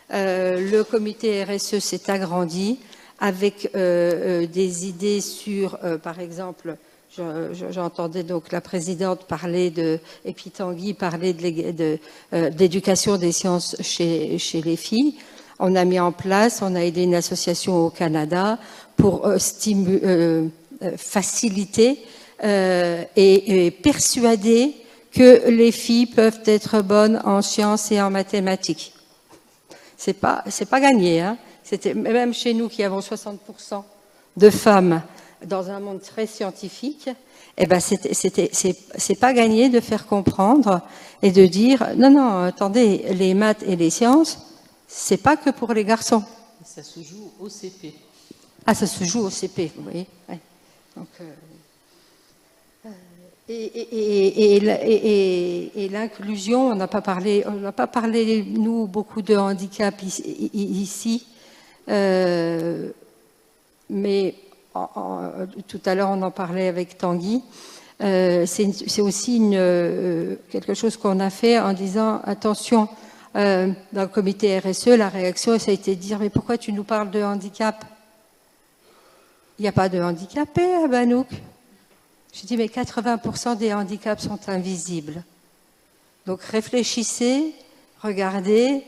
le comité RSE s'est agrandi avec des idées sur, par exemple, j'entendais donc la présidente parler et puis Tanguy parler d'éducation des sciences chez les filles. On a mis en place, on a aidé une association au Canada pour faciliter et persuader que les filles peuvent être bonnes en sciences et en mathématiques. C'est pas gagné, hein. C'était même chez nous qui avons 60% de femmes dans un monde très scientifique, eh ben c'est pas gagné de faire comprendre et de dire non, attendez, les maths et les sciences, c'est pas que pour les garçons. Ça se joue au CP. Ah, ça se joue au CP, vous voyez. Ouais. Donc, et l'inclusion, on n'a pas parlé nous beaucoup de handicap ici, mais tout à l'heure on en parlait avec Tanguy. C'est aussi quelque chose qu'on a fait en disant attention, dans le comité RSE, la réaction ça a été de dire mais pourquoi tu nous parles de handicap? Il n'y a pas de handicapés à Banouk. Je dis mais 80% des handicaps sont invisibles. Donc réfléchissez, regardez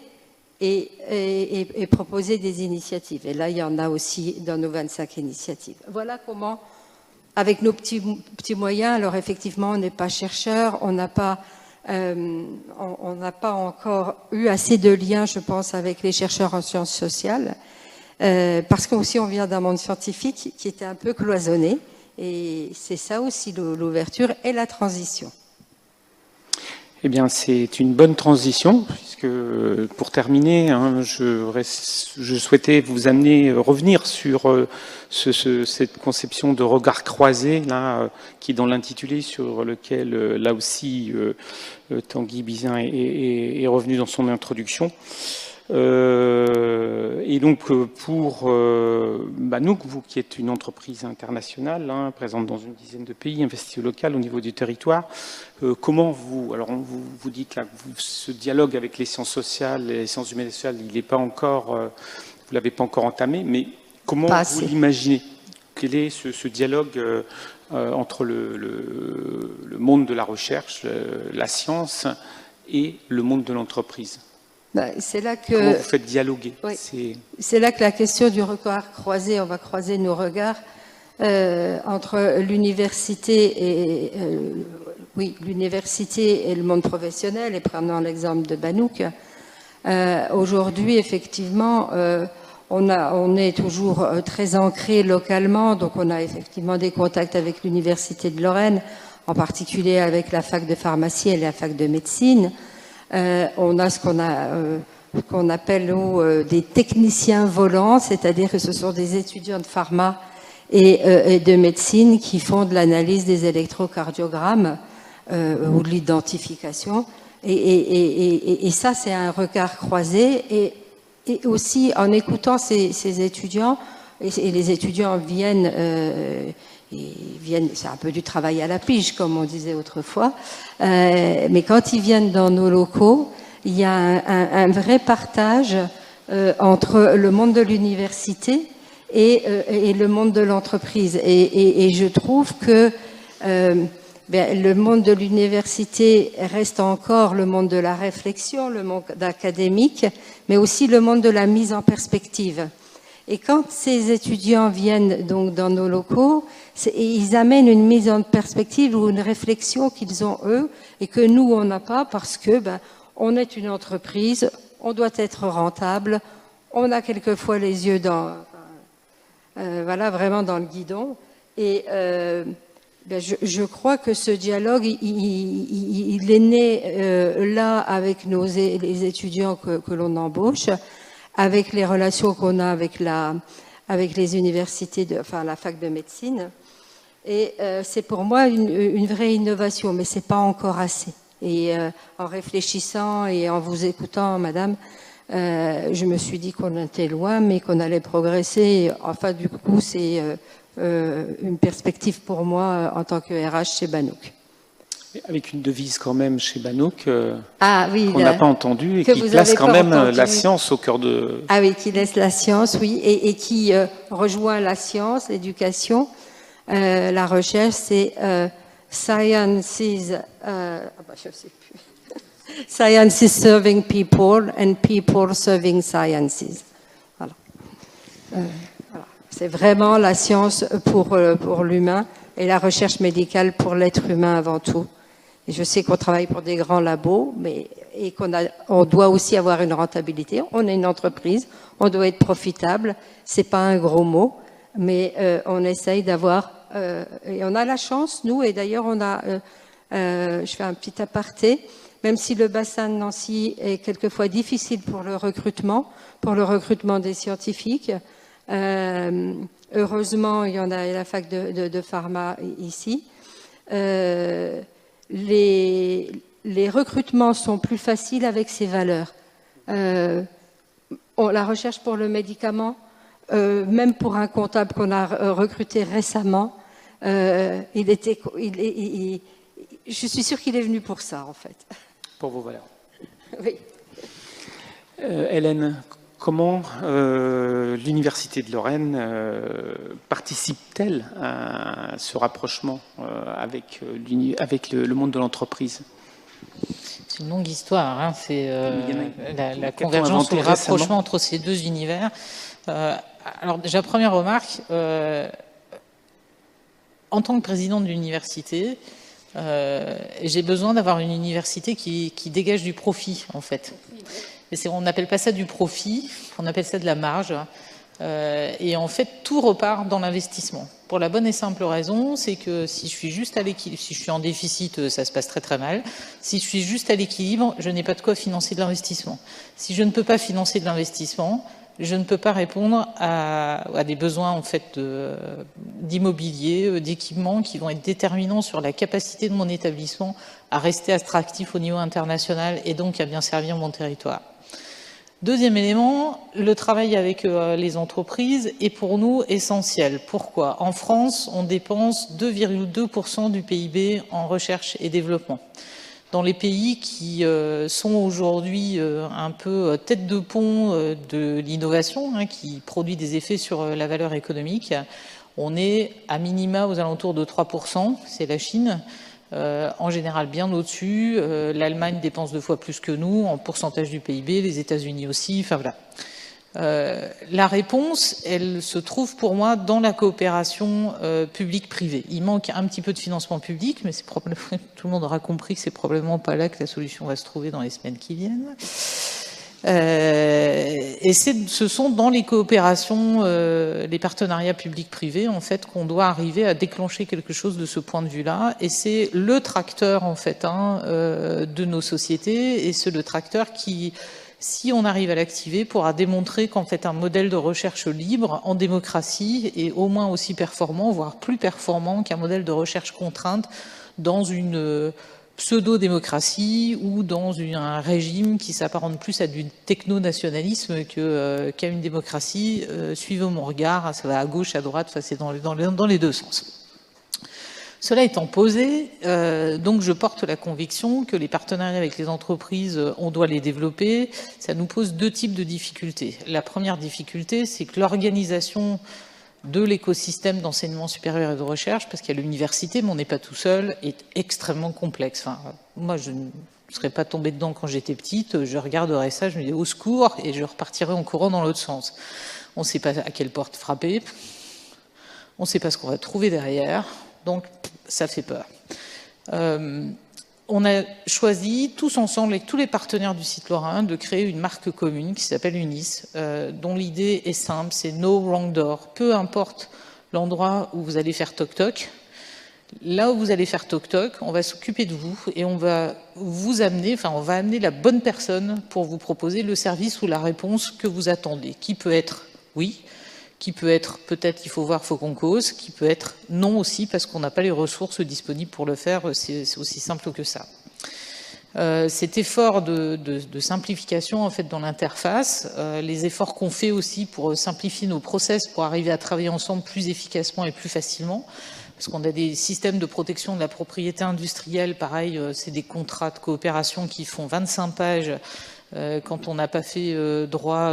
et proposez des initiatives. Et là, il y en a aussi dans nos 25 initiatives. Voilà comment, avec nos petits moyens, alors effectivement, on n'est pas chercheur, on n'a pas encore eu assez de liens, je pense, avec les chercheurs en sciences sociales, parce qu'aussi on vient d'un monde scientifique qui était un peu cloisonné. Et c'est ça aussi l'ouverture et la transition. Eh bien, c'est une bonne transition, puisque pour terminer, hein, je souhaitais vous revenir sur cette conception de regard croisé, là, qui est dans l'intitulé, sur lequel, là aussi, Tanguy Bizin est revenu dans son introduction. Et donc pour Banouk, vous qui êtes une entreprise internationale, hein, présente dans une dizaine de pays, investie au local au niveau du territoire, comment vous, alors vous dites là, ce dialogue avec les sciences sociales, les sciences humaines et sociales, il n'est pas encore, vous l'avez pas encore entamé, mais comment vous l'imaginez? Quel est ce dialogue entre le monde de la recherche, la science et le monde de l'entreprise? C'est là que comment vous faites dialoguer? Oui. C'est là que la question du regard croisé, on va croiser nos regards entre l'université et l'université et le monde professionnel. Et prenant l'exemple de Banouk, aujourd'hui effectivement, on est toujours très ancré localement, donc on a effectivement des contacts avec l'université de Lorraine, en particulier avec la fac de pharmacie et la fac de médecine. On a ce qu'on appelle nous, des techniciens volants, c'est-à-dire que ce sont des étudiants de pharma et de médecine qui font de l'analyse des électrocardiogrammes ou de l'identification. Et ça, c'est un regard croisé. Et aussi, en écoutant ces étudiants, et les étudiants viennent, c'est un peu du travail à la pige, comme on disait autrefois, mais quand ils viennent dans nos locaux, il y a un vrai partage entre le monde de l'université et le monde de l'entreprise. Et je trouve que le monde de l'université reste encore le monde de la réflexion, le monde académique, mais aussi le monde de la mise en perspective. Et quand ces étudiants viennent donc dans nos locaux, ils amènent une mise en perspective ou une réflexion qu'ils ont eux et que nous on n'a pas parce que on est une entreprise, on doit être rentable, on a quelquefois les yeux vraiment dans le guidon. Et je crois que ce dialogue, il est né là avec les étudiants que l'on embauche, avec les relations qu'on a avec les universités, la fac de médecine. Et c'est pour moi une vraie innovation, mais c'est pas encore assez. Et en réfléchissant et en vous écoutant, madame, je me suis dit qu'on était loin, mais qu'on allait progresser. Enfin, du coup, c'est une perspective pour moi en tant que RH chez Banouk. Avec une devise quand même chez Banouk qu'on n'a pas entendue et qui place quand même la science au cœur de... Ah oui, qui laisse la science, oui, et qui rejoint la science, l'éducation, la recherche, c'est sciences, je sais plus. Sciences serving people and people serving sciences. Voilà. Voilà. C'est vraiment la science pour l'humain et la recherche médicale pour l'être humain avant tout. Et je sais qu'on travaille pour des grands labos, et on doit aussi avoir une rentabilité. On est une entreprise, on doit être profitable. C'est pas un gros mot, mais on essaye d'avoir. Et on a la chance, nous, et d'ailleurs on a. Je fais un petit aparté. Même si le bassin de Nancy est quelquefois difficile pour le recrutement des scientifiques, heureusement il y en a à la fac de pharma ici. Les recrutements sont plus faciles avec ces valeurs. La recherche pour le médicament, même pour un comptable qu'on a recruté récemment, je suis sûre qu'il est venu pour ça, en fait. Pour vos valeurs. Oui. Hélène, comment l'Université de Lorraine participe-t-elle à ce rapprochement avec le monde de l'entreprise? C'est une longue histoire, hein. C'est la convergence ou le rapprochement entre ces deux univers. Alors déjà, première remarque, en tant que président de l'université, j'ai besoin d'avoir une université qui dégage du profit, en fait. On n'appelle pas ça du profit, on appelle ça de la marge. Et en fait, tout repart dans l'investissement. Pour la bonne et simple raison, c'est que si je suis juste à l'équilibre, si je suis en déficit, ça se passe très très mal. Si je suis juste à l'équilibre, je n'ai pas de quoi financer de l'investissement. Si je ne peux pas financer de l'investissement, je ne peux pas répondre à des besoins en fait d'immobilier, d'équipements qui vont être déterminants sur la capacité de mon établissement à rester attractif au niveau international et donc à bien servir mon territoire. Deuxième élément, le travail avec les entreprises est pour nous essentiel. Pourquoi? En France, on dépense 2,2% du PIB en recherche et développement. Dans les pays qui sont aujourd'hui un peu tête de pont de l'innovation, hein, qui produit des effets sur la valeur économique, on est à minima aux alentours de 3%, c'est la Chine. En général bien au-dessus. L'Allemagne dépense 2 fois plus que nous en pourcentage du PIB, les États-Unis aussi. Enfin voilà. La réponse, elle se trouve pour moi dans la coopération publique-privée. Il manque un petit peu de financement public, mais c'est probablement, tout le monde aura compris que c'est probablement pas là que la solution va se trouver dans les semaines qui viennent. Et ce sont dans les coopérations, les partenariats publics-privés, en fait, qu'on doit arriver à déclencher quelque chose de ce point de vue-là. Et c'est le tracteur, en fait, de nos sociétés. Et c'est le tracteur qui, si on arrive à l'activer, pourra démontrer qu'en fait, un modèle de recherche libre en démocratie est au moins aussi performant, voire plus performant qu'un modèle de recherche contrainte dans une pseudo-démocratie ou dans un régime qui s'apparente plus à du techno-nationalisme qu'à une démocratie. Suivez mon regard, ça va à gauche, à droite, enfin, c'est dans les deux sens. Cela étant posé, donc je porte la conviction que les partenariats avec les entreprises, on doit les développer. Ça nous pose deux types de difficultés. La première difficulté, c'est que l'organisation de l'écosystème d'enseignement supérieur et de recherche, parce qu'il y a l'université, mais on n'est pas tout seul, est extrêmement complexe. Enfin, moi, je ne serais pas tombée dedans quand j'étais petite, je regarderais ça, je me dis au secours, et je repartirais en courant dans l'autre sens. On ne sait pas à quelle porte frapper, on ne sait pas ce qu'on va trouver derrière, donc ça fait peur. On a choisi, tous ensemble, avec tous les partenaires du site lorrain, de créer une marque commune qui s'appelle UNIS, dont l'idée est simple, c'est no wrong door. Peu importe l'endroit où vous allez faire toc-toc, là où vous allez faire toc-toc, on va s'occuper de vous et on va vous amener, enfin on va amener la bonne personne pour vous proposer le service ou la réponse que vous attendez, qui peut être oui, qui peut être peut-être il faut voir, faut qu'on cause, qui peut être non aussi parce qu'on n'a pas les ressources disponibles pour le faire, c'est aussi simple que ça. Cet effort de simplification en fait dans l'interface, les efforts qu'on fait aussi pour simplifier nos process, pour arriver à travailler ensemble plus efficacement et plus facilement, parce qu'on a des systèmes de protection de la propriété industrielle, pareil, c'est des contrats de coopération qui font 25 pages, quand on n'a pas fait droit,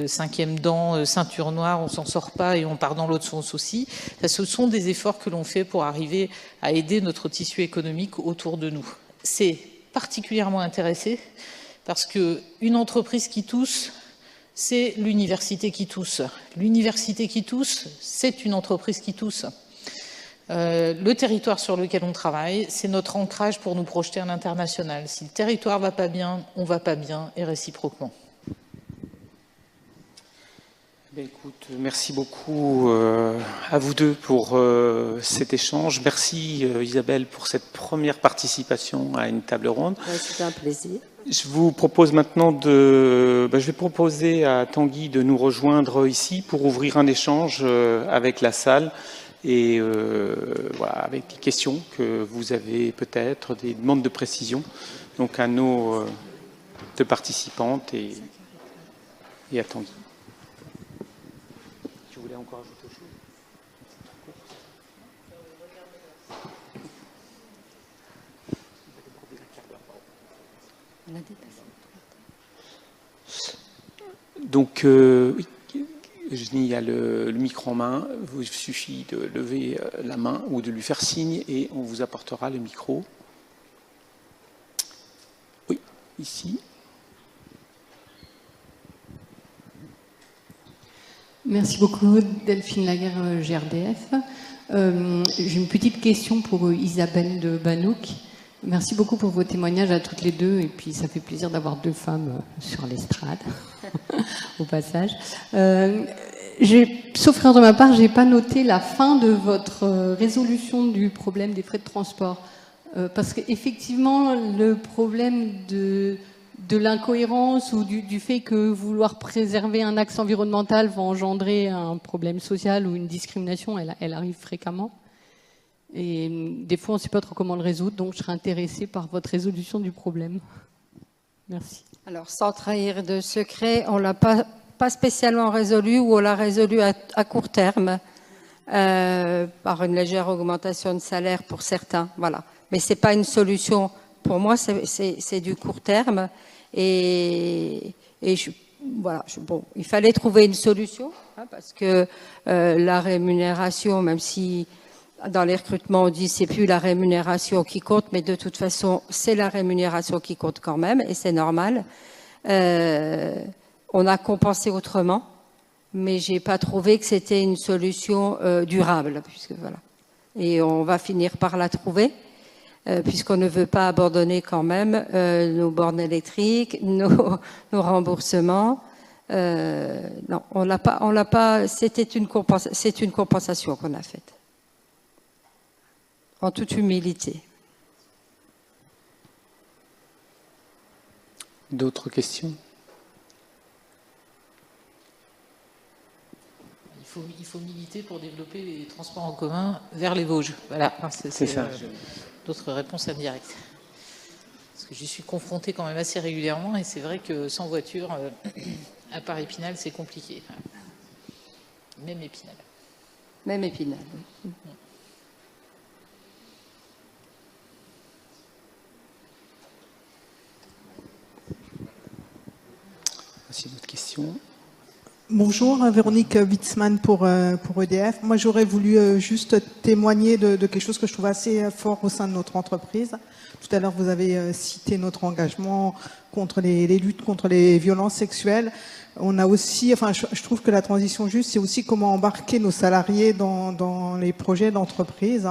cinquième dent, ceinture noire, on s'en sort pas et on part dans l'autre sens aussi. Enfin, ce sont des efforts que l'on fait pour arriver à aider notre tissu économique autour de nous. C'est particulièrement intéressé parce que une entreprise qui tousse, c'est l'université qui tousse. L'université qui tousse, c'est une entreprise qui tousse. Le territoire sur lequel on travaille, c'est notre ancrage pour nous projeter à l'international. Si le territoire va pas bien, on va pas bien, et réciproquement. Écoute, merci beaucoup à vous deux pour cet échange. Merci Isabelle pour cette première participation à une table ronde. Ouais, c'était un plaisir. Je vous propose maintenant je vais proposer à Tanguy de nous rejoindre ici pour ouvrir un échange avec la salle. Et voilà, avec des questions que vous avez peut-être, des demandes de précision, donc à nos deux participantes et à Tanguy. Tu voulais encore ajouter autre chose? Donc, oui. Il y a le micro en main, il suffit de lever la main ou de lui faire signe et on vous apportera le micro. Oui, ici. Merci beaucoup, Delphine Laguerre, GRDF. J'ai une petite question pour Isabelle de Banouk. Merci beaucoup pour vos témoignages à toutes les deux, et puis ça fait plaisir d'avoir deux femmes sur l'estrade, au passage. Sauf erreur de ma part, je n'ai pas noté la fin de votre résolution du problème des frais de transport. Parce qu'effectivement, le problème de l'incohérence ou du fait que vouloir préserver un axe environnemental va engendrer un problème social ou une discrimination, elle arrive fréquemment. Et des fois, on ne sait pas trop comment le résoudre, donc je serais intéressée par votre résolution du problème. Merci. Alors, sans trahir de secret, on ne l'a pas spécialement résolu, ou on l'a résolu à court terme, par une légère augmentation de salaire pour certains. Voilà. Mais ce n'est pas une solution. Pour moi, c'est du court terme. Voilà, bon, il fallait trouver une solution, hein, parce que la rémunération, même si dans les recrutements on dit c'est plus la rémunération qui compte, mais de toute façon c'est la rémunération qui compte quand même, et c'est normal. On a compensé autrement, mais j'ai pas trouvé que c'était une solution durable, puisque voilà. Et on va finir par la trouver, puisqu'on ne veut pas abandonner quand même nos bornes électriques, nos remboursements. Non, on l'a pas. C'est une compensation qu'on a faite, en toute humilité. D'autres questions? Il faut militer pour développer les transports en commun vers les Vosges. Voilà, c'est ça. D'autres réponses indirectes. Parce que j'y suis confrontée quand même assez régulièrement, et c'est vrai que sans voiture, à part Épinal, c'est compliqué. Même Épinal. Même Épinal. Oui. Voici d'autres questions. Bonjour, Véronique Witzmann pour EDF. Moi, j'aurais voulu juste témoigner de quelque chose que je trouve assez fort au sein de notre entreprise. Tout à l'heure, vous avez cité notre engagement contre les luttes contre les violences sexuelles. On a aussi, enfin, je trouve que la transition juste, c'est aussi comment embarquer nos salariés dans les projets d'entreprise.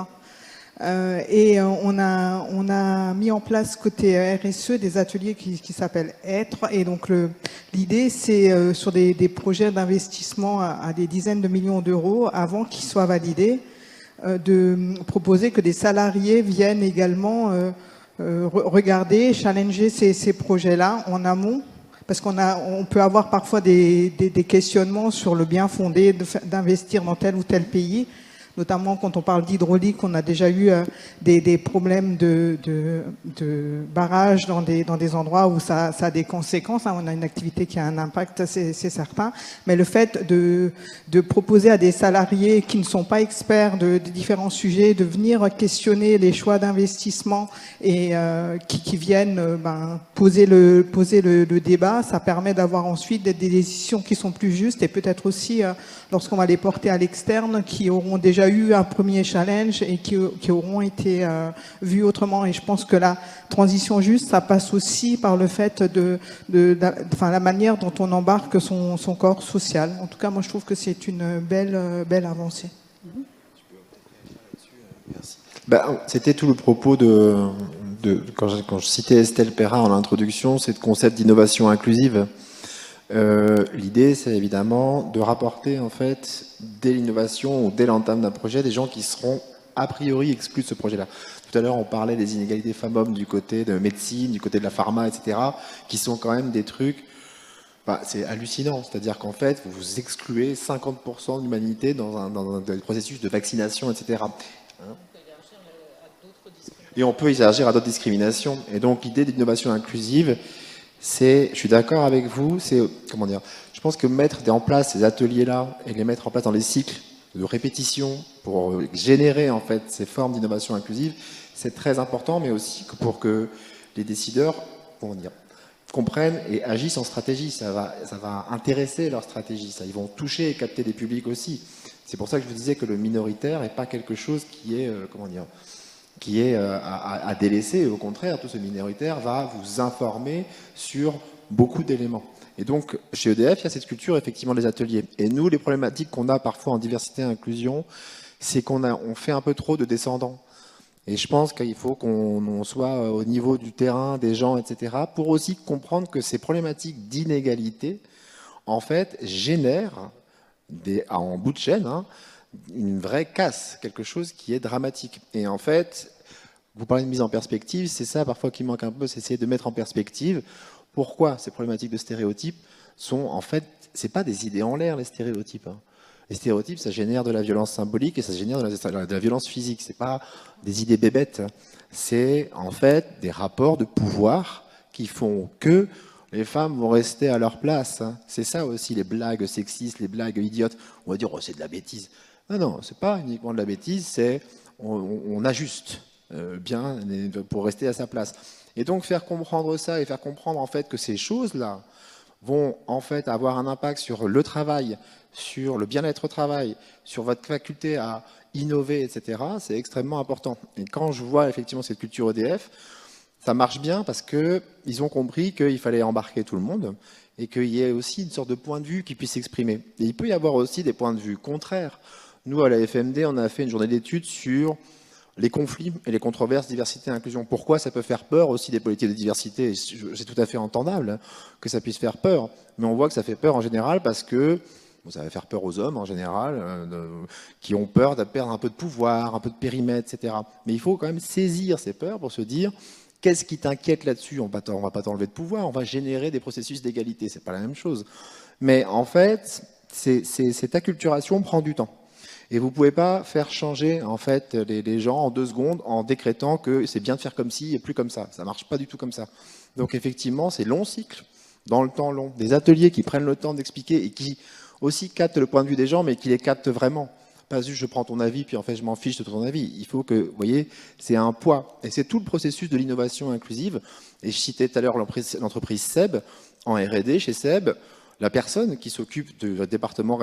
Et on a mis en place côté RSE des ateliers qui s'appellent Être, et donc l'idée c'est sur des projets d'investissement à des dizaines de millions d'euros avant qu'ils soient validés, de proposer que des salariés viennent également regarder, challenger ces projets-là en amont, parce on peut avoir parfois des questionnements sur le bien fondé d'investir dans tel ou tel pays. Notamment quand on parle d'hydraulique, on a déjà eu des problèmes de barrage dans des endroits où ça a des conséquences. On a une activité qui a un impact, c'est certain. Mais le fait de proposer à des salariés qui ne sont pas experts de différents sujets, de venir questionner les choix d'investissement et qui viennent poser le débat, ça permet d'avoir ensuite des décisions qui sont plus justes, et peut-être aussi, lorsqu'on va les porter à l'externe, qui auront déjà eu un premier challenge et qui auront été vus autrement. Et je pense que la transition juste, ça passe aussi par le fait la manière dont on embarque son corps social. En tout cas, moi, je trouve que c'est une belle avancée. C'était tout le propos quand je citais Estelle Perrin en introduction, c'est le concept d'innovation inclusive. L'idée, c'est évidemment de rapporter, en fait, dès l'innovation ou dès l'entame d'un projet, des gens qui seront a priori exclus de ce projet-là. Tout à l'heure, on parlait des inégalités femmes-hommes du côté de médecine, du côté de la pharma, etc., qui sont quand même des trucs... c'est hallucinant. C'est-à-dire qu'en fait, vous excluez 50% de l'humanité dans des processus de vaccination, etc. Et on peut élargir à d'autres discriminations. Et donc, l'idée d'innovation inclusive, je suis d'accord avec vous, je pense que mettre en place ces ateliers-là et les mettre en place dans les cycles de répétition pour générer en fait ces formes d'innovation inclusive, c'est très important, mais aussi pour que les décideurs comprennent et agissent en stratégie. Ça va intéresser leur stratégie, ils vont toucher et capter des publics aussi. C'est pour ça que je vous disais que le minoritaire n'est pas quelque chose qui est à délaisser. Au contraire, tout ce minoritaire va vous informer sur beaucoup d'éléments. Et donc, chez EDF, il y a cette culture, effectivement, des ateliers. Et nous, les problématiques qu'on a parfois en diversité et inclusion, c'est qu'on fait un peu trop de descendants. Et je pense qu'il faut qu'on soit au niveau du terrain, des gens, etc., pour aussi comprendre que ces problématiques d'inégalité, en fait, génèrent, en bout de chaîne, une vraie casse, quelque chose qui est dramatique. Et en fait, vous parlez de mise en perspective, c'est ça parfois qui manque un peu, c'est essayer de mettre en perspective pourquoi ces problématiques de stéréotypes sont, en fait, c'est pas des idées en l'air, les stéréotypes. Les stéréotypes, ça génère de la violence symbolique et ça génère de la violence physique. C'est pas des idées bébêtes, c'est en fait des rapports de pouvoir qui font que les femmes vont rester à leur place. C'est ça aussi, les blagues sexistes, les blagues idiotes. On va dire, oh, c'est de la bêtise. Non, non, c'est pas uniquement de la bêtise, c'est on ajuste bien pour rester à sa place. Et donc faire comprendre ça et faire comprendre en fait que ces choses-là vont en fait avoir un impact sur le travail, sur le bien-être au travail, sur votre faculté à innover, etc., c'est extrêmement important. Et quand je vois effectivement cette culture EDF, ça marche bien parce qu'ils ont compris qu'il fallait embarquer tout le monde et qu'il y ait aussi une sorte de point de vue qui puisse s'exprimer. Et il peut y avoir aussi des points de vue contraires. Nous, à la FMD, on a fait une journée d'études sur les conflits et les controverses, diversité et inclusion. Pourquoi ça peut faire peur aussi des politiques de diversité? C'est tout à fait entendable que ça puisse faire peur, mais on voit que ça fait peur en général parce que ça va faire peur aux hommes en général, qui ont peur de perdre un peu de pouvoir, un peu de périmètre, etc. Mais il faut quand même saisir ces peurs pour se dire qu'est-ce qui t'inquiète là-dessus? On ne va pas t'enlever de pouvoir, on va générer des processus d'égalité, c'est pas la même chose. Mais en fait, cette acculturation prend du temps. Et vous ne pouvez pas faire changer en fait les gens en 2 secondes en décrétant que c'est bien de faire comme ci et plus comme ça. Ça ne marche pas du tout comme ça. Donc effectivement, c'est long cycle, dans le temps long. Des ateliers qui prennent le temps d'expliquer et qui aussi captent le point de vue des gens, mais qui les captent vraiment. Pas juste je prends ton avis, puis en fait je m'en fiche de ton avis. Il faut que, vous voyez, c'est un poids. Et c'est tout le processus de l'innovation inclusive. Et je citais tout à l'heure l'entreprise SEB. En R&D, chez SEB, la personne qui s'occupe du département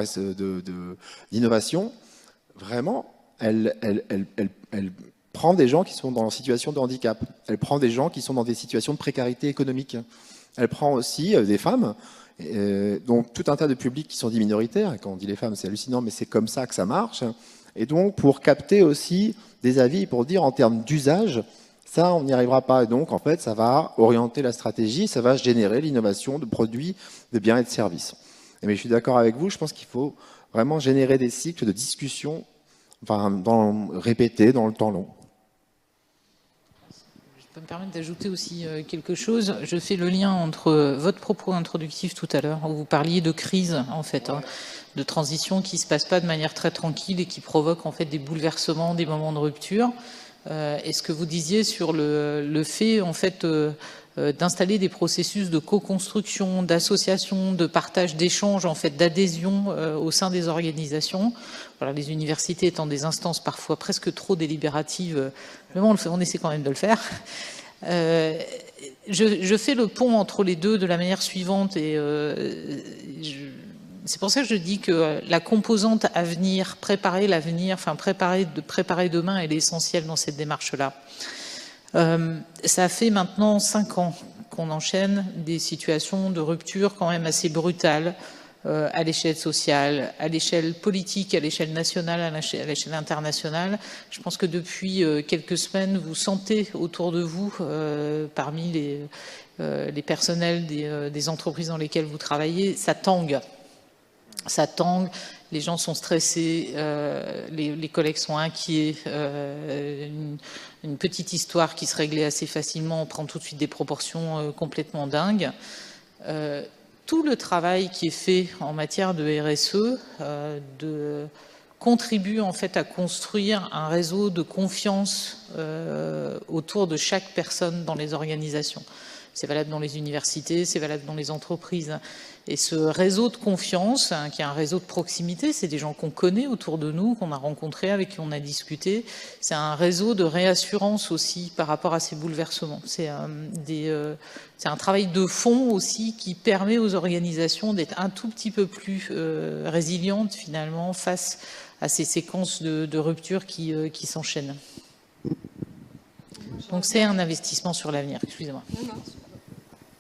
d'innovation, vraiment, elle prend des gens qui sont dans une situation de handicap. Elle prend des gens qui sont dans des situations de précarité économique. Elle prend aussi des femmes. Donc tout un tas de publics qui sont dits minoritaires. Et quand on dit les femmes, c'est hallucinant, mais c'est comme ça que ça marche. Et donc pour capter aussi des avis, pour dire en termes d'usage, ça on n'y arrivera pas. Et donc en fait ça va orienter la stratégie, ça va générer l'innovation de produits, de biens et de services. Mais je suis d'accord avec vous, je pense qu'il faut vraiment générer des cycles de discussion, enfin répétés dans le temps long. Je peux me permettre d'ajouter aussi quelque chose. Je fais le lien entre votre propos introductif tout à l'heure, où vous parliez de crise, en fait, de transition qui ne se passe pas de manière très tranquille et qui provoque en fait des bouleversements, des moments de rupture. Et ce que vous disiez sur le fait, en fait, d'installer des processus de co-construction, d'association, de partage, d'échange, en fait, d'adhésion au sein des organisations. Voilà, les universités étant des instances parfois presque trop délibératives, mais bon, on essaie quand même de le faire. Je fais le pont entre les deux de la manière suivante et c'est pour ça que je dis que la composante avenir, préparer l'avenir, enfin préparer demain, elle est essentielle dans cette démarche-là. Ça fait maintenant 5 ans qu'on enchaîne des situations de rupture quand même assez brutales à l'échelle sociale, à l'échelle politique, à l'échelle nationale, à l'échelle internationale. Je pense que depuis quelques semaines, vous sentez autour de vous, parmi les personnels des entreprises dans lesquelles vous travaillez, ça tangue. Ça tangue, les gens sont stressés, les collègues sont inquiets. Une petite histoire qui se réglait assez facilement, on prend tout de suite des proportions complètement dingues. Tout le travail qui est fait en matière de RSE contribue en fait à construire un réseau de confiance autour de chaque personne dans les organisations. C'est valable dans les universités, c'est valable dans les entreprises. Et ce réseau de confiance, qui est un réseau de proximité, c'est des gens qu'on connaît autour de nous, qu'on a rencontrés, avec qui on a discuté. C'est un réseau de réassurance aussi par rapport à ces bouleversements. C'est un travail de fond aussi qui permet aux organisations d'être un tout petit peu plus résilientes finalement face à ces séquences de rupture qui s'enchaînent. Donc c'est un investissement sur l'avenir. Excusez-moi.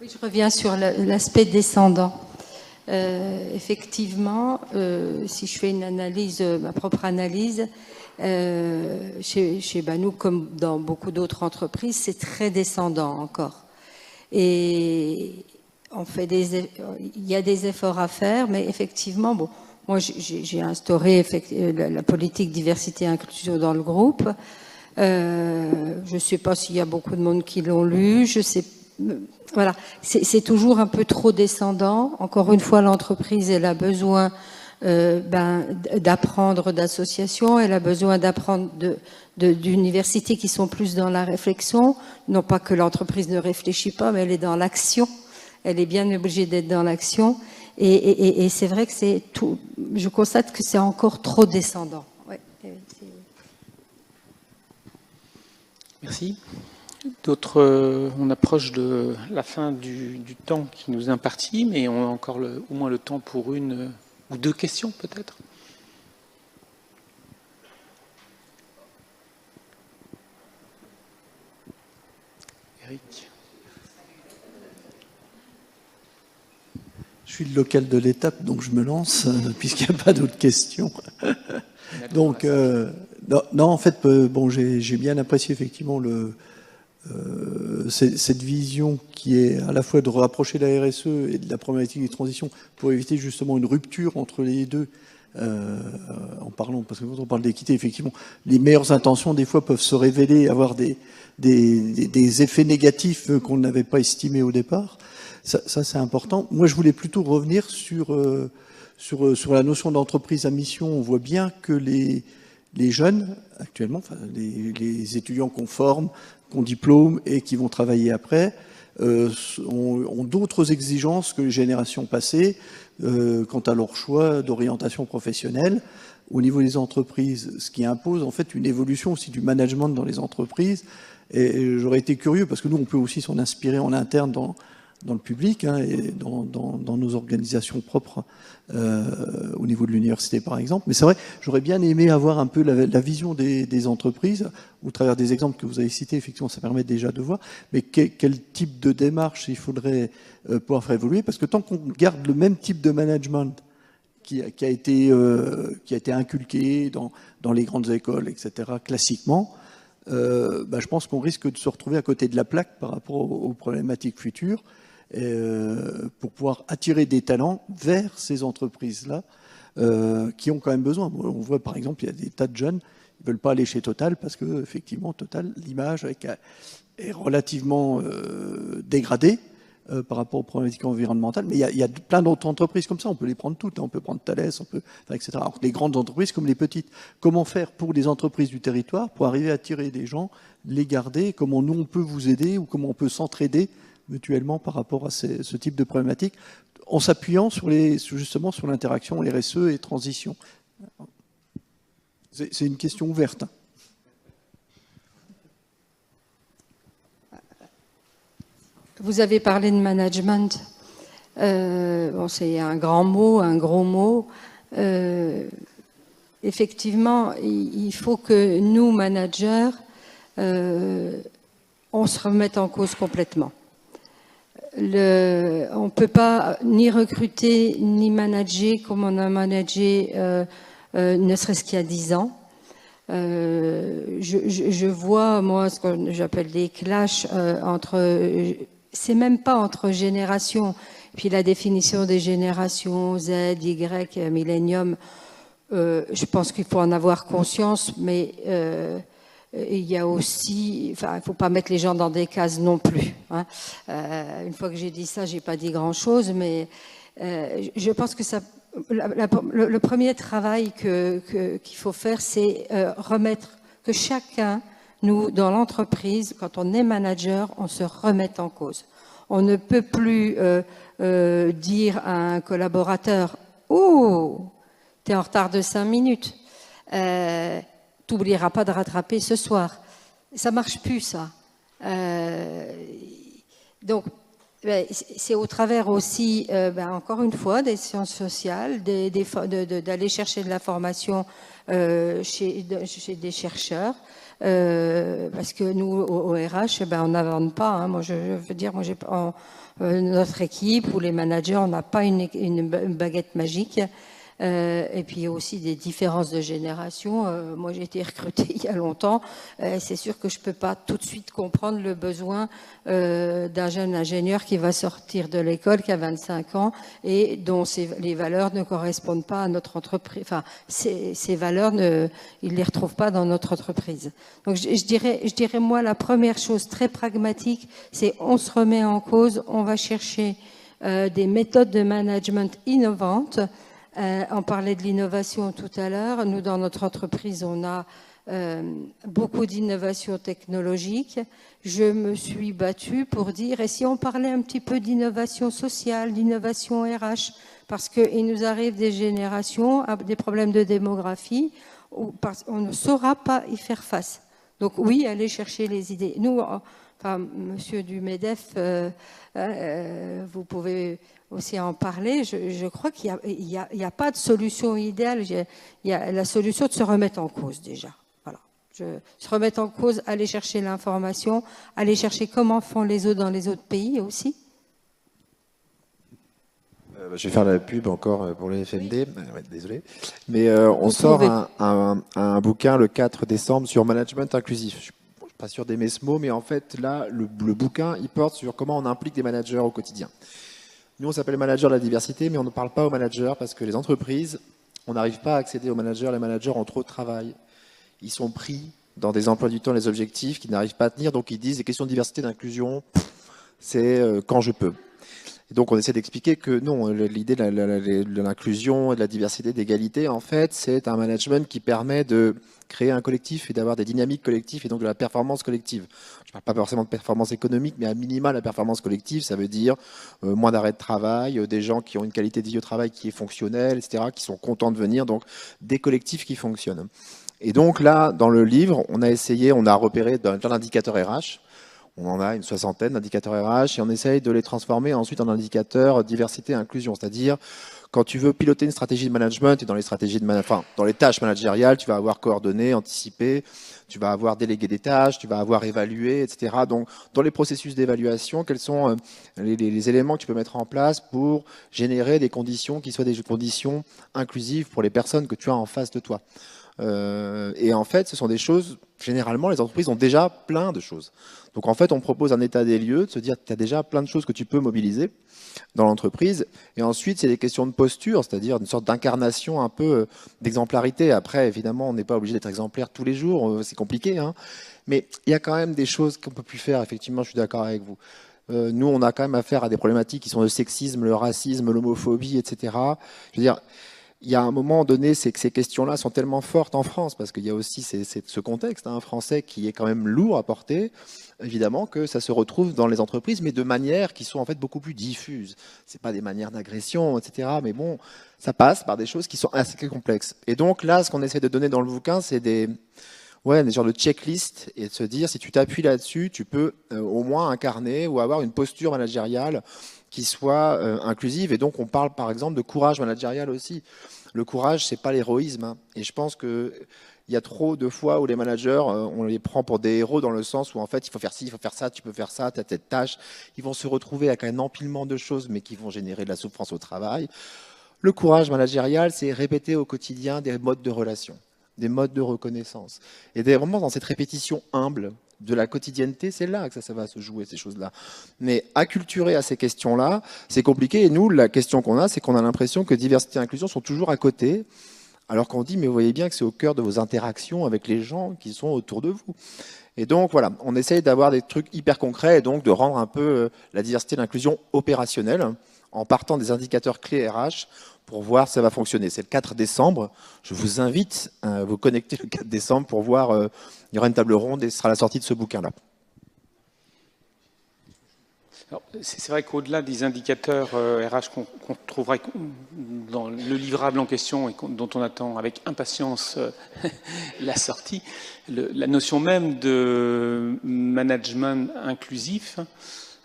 Oui, je reviens sur l'aspect descendant. Effectivement, si je fais une analyse, ma propre analyse, chez Banouk, comme dans beaucoup d'autres entreprises, c'est très descendant encore. Et il y a des efforts à faire, mais effectivement, bon, moi j'ai instauré la politique diversité et inclusion dans le groupe. Je ne sais pas s'il y a beaucoup de monde qui l'ont lu, je sais. Voilà, c'est toujours un peu trop descendant. Encore une fois, l'entreprise, elle a besoin d'apprendre d'associations, elle a besoin d'apprendre d'universités qui sont plus dans la réflexion. Non pas que l'entreprise ne réfléchit pas, mais elle est dans l'action. Elle est bien obligée d'être dans l'action. Et c'est vrai que c'est tout. Je constate que c'est encore trop descendant. Ouais. Merci. D'autres, on approche de la fin du temps qui nous est imparti, mais on a encore au moins le temps pour une ou deux questions peut-être. Eric. Je suis le local de l'étape, donc je me lance, puisqu'il n'y a pas d'autres questions. Donc, non, en fait, bon, j'ai bien apprécié effectivement cette vision qui est à la fois de rapprocher la RSE et de la problématique des transitions pour éviter justement une rupture entre les deux, en parlant, parce que quand on parle d'équité, effectivement, les meilleures intentions des fois peuvent se révéler avoir des effets négatifs qu'on n'avait pas estimés au départ. Ça c'est important. Moi, je voulais plutôt revenir sur la notion d'entreprise à mission. On voit bien que les jeunes, actuellement, enfin, les étudiants qu'on forme, qu'on diplôme et qui vont travailler après, ont d'autres exigences que les générations passées quant à leur choix d'orientation professionnelle au niveau des entreprises, ce qui impose en fait une évolution aussi du management dans les entreprises. Et j'aurais été curieux, parce que nous, on peut aussi s'en inspirer en interne dans le public, hein, et dans nos organisations propres au niveau de l'université par exemple. Mais c'est vrai, j'aurais bien aimé avoir un peu la vision des entreprises au travers des exemples que vous avez cités. Effectivement, ça permet déjà de voir, mais quel type de démarche il faudrait pouvoir faire évoluer, parce que tant qu'on garde le même type de management qui a été inculqué dans les grandes écoles, etc., classiquement, je pense qu'on risque de se retrouver à côté de la plaque par rapport aux problématiques futures, pour pouvoir attirer des talents vers ces entreprises-là qui ont quand même besoin. On voit par exemple, il y a des tas de jeunes qui ne veulent pas aller chez Total parce que effectivement Total, l'image est relativement dégradée par rapport aux problématiques environnementales. Mais il y a plein d'autres entreprises comme ça, on peut les prendre toutes, hein. On peut prendre Thales, etc. Alors, les grandes entreprises comme les petites. Comment faire pour les entreprises du territoire pour arriver à attirer des gens, les garder? Comment nous on peut vous aider, ou comment on peut s'entraider mutuellement par rapport à ce type de problématiques, en s'appuyant justement sur l'interaction RSE et transition. C'est une question ouverte. Vous avez parlé de management. Bon, c'est un grand mot, un gros mot. Effectivement, il faut que nous, managers, on se remette en cause complètement. On ne peut pas ni recruter, ni manager comme on a managé, ne serait-ce qu'il y a 10 ans. Je vois, moi, ce que j'appelle des clashs c'est même pas entre générations. Puis la définition des générations Z, Y, Millennium, je pense qu'il faut en avoir conscience, mais il y a aussi, enfin, il ne faut pas mettre les gens dans des cases non plus, hein. Une fois que j'ai dit ça, j'ai pas dit grand-chose, mais je pense que le premier travail qu'il faut faire, c'est remettre que chacun, nous, dans l'entreprise, quand on est manager, on se remette en cause. On ne peut plus dire à un collaborateur « Oh, t'es en retard de 5 minutes. T'oublieras pas de rattraper ce soir. » Ça marche plus, ça. Donc, c'est au travers aussi, encore une fois, des sciences sociales, d'aller chercher de la formation chez des chercheurs. Parce que nous, au RH, on n'invente pas. Hein. Moi, je veux dire, notre équipe ou les managers, on n'a pas une baguette magique. Et puis il y a aussi des différences de génération. Moi j'ai été recrutée il y a longtemps. C'est sûr que je peux pas tout de suite comprendre le besoin d'un jeune ingénieur qui va sortir de l'école, qui a 25 ans et dont les valeurs ne correspondent pas à notre entreprise. Enfin, ces valeurs, ils les retrouvent pas dans notre entreprise. Donc je dirais moi la première chose très pragmatique, c'est on se remet en cause, on va chercher des méthodes de management innovantes. On parlait de l'innovation tout à l'heure. Nous, dans notre entreprise, on a beaucoup d'innovations technologiques. Je me suis battue pour dire, et si on parlait un petit peu d'innovation sociale, d'innovation RH, parce qu'il nous arrive des générations, des problèmes de démographie, où on ne saura pas y faire face. Donc oui, aller chercher les idées. Nous, enfin, monsieur du MEDEF, vous pouvez aussi en parler. Je crois qu'il n'y a pas de solution idéale. Il y a la solution de se remettre en cause déjà. Voilà. Se remettre en cause, aller chercher l'information, aller chercher comment font les autres dans les autres pays aussi. Je vais faire la pub encore pour le FMD, désolé. Mais on sort un bouquin le 4 décembre sur management inclusif. Je ne suis pas sûr d'aimer ce mot, mais en fait, là, le bouquin, il porte sur comment on implique des managers au quotidien. Nous, on s'appelle manager de la diversité, mais on ne parle pas aux managers parce que les entreprises, on n'arrive pas à accéder aux managers. Les managers ont trop de travail. Ils sont pris dans des emplois du temps, les objectifs qu'ils n'arrivent pas à tenir. Donc, ils disent, les questions de diversité, d'inclusion, c'est quand je peux. Et donc, on essaie d'expliquer que non, l'idée de l'inclusion et de la diversité, d'égalité, en fait, c'est un management qui permet de créer un collectif et d'avoir des dynamiques collectives et donc de la performance collective. Je ne parle pas forcément de performance économique, mais à minima, la performance collective, ça veut dire moins d'arrêt de travail, des gens qui ont une qualité de vie au travail qui est fonctionnelle, etc., qui sont contents de venir, donc des collectifs qui fonctionnent. Et donc là, dans le livre, on a repéré plein d'indicateurs RH. On en a une 60aine d'indicateurs RH et on essaye de les transformer ensuite en indicateurs diversité et inclusion. C'est-à-dire, quand tu veux piloter une stratégie de management et dans les stratégies dans les tâches managériales, tu vas avoir coordonné, anticipé, tu vas avoir délégué des tâches, tu vas avoir évalué, etc. Donc, dans les processus d'évaluation, quels sont les éléments que tu peux mettre en place pour générer des conditions qui soient des conditions inclusives pour les personnes que tu as en face de toi. Et en fait, ce sont des choses, généralement, les entreprises ont déjà plein de choses. Donc en fait, on propose un état des lieux, de se dire que tu as déjà plein de choses que tu peux mobiliser dans l'entreprise. Et ensuite, c'est des questions de posture, c'est-à-dire une sorte d'incarnation un peu d'exemplarité. Après, évidemment, on n'est pas obligé d'être exemplaire tous les jours, c'est compliqué, hein. Mais il y a quand même des choses qu'on peut plus faire, effectivement, je suis d'accord avec vous. Nous, on a quand même affaire à des problématiques qui sont le sexisme, le racisme, l'homophobie, etc. Je veux dire, il y a un moment donné, c'est que ces questions-là sont tellement fortes en France, parce qu'il y a aussi ce contexte français qui est quand même lourd à porter, évidemment que ça se retrouve dans les entreprises, mais de manières qui sont en fait beaucoup plus diffuses. C'est pas des manières d'agression, etc. Mais bon, ça passe par des choses qui sont assez complexes. Et donc là, ce qu'on essaie de donner dans le bouquin, c'est des genres de checklist et de se dire, si tu t'appuies là-dessus, tu peux au moins incarner ou avoir une posture managériale qui soit inclusive. Et donc, on parle par exemple de courage managérial aussi. Le courage, c'est pas l'héroïsme, hein. Et je pense que il y a trop de fois où les managers, on les prend pour des héros dans le sens où en fait, il faut faire ci, il faut faire ça, tu peux faire ça, tu as cette tâche. Ils vont se retrouver avec un empilement de choses, mais qui vont générer de la souffrance au travail. Le courage managérial, c'est répéter au quotidien des modes de relation, des modes de reconnaissance. Et vraiment dans cette répétition humble de la quotidienneté, c'est là que ça va se jouer, ces choses-là. Mais acculturer à ces questions-là, c'est compliqué. Et nous, la question qu'on a, c'est qu'on a l'impression que diversité et inclusion sont toujours à côté, alors qu'on dit, mais vous voyez bien que c'est au cœur de vos interactions avec les gens qui sont autour de vous. Et donc, voilà, on essaye d'avoir des trucs hyper concrets et donc de rendre un peu la diversité et l'inclusion opérationnelle en partant des indicateurs clés RH pour voir si ça va fonctionner. C'est le 4 décembre. Je vous invite à vous connecter le 4 décembre pour voir. Il y aura une table ronde et ce sera la sortie de ce bouquin-là. C'est vrai qu'au-delà des indicateurs RH qu'on trouverait dans le livrable en question et dont on attend avec impatience la sortie, la notion même de management inclusif,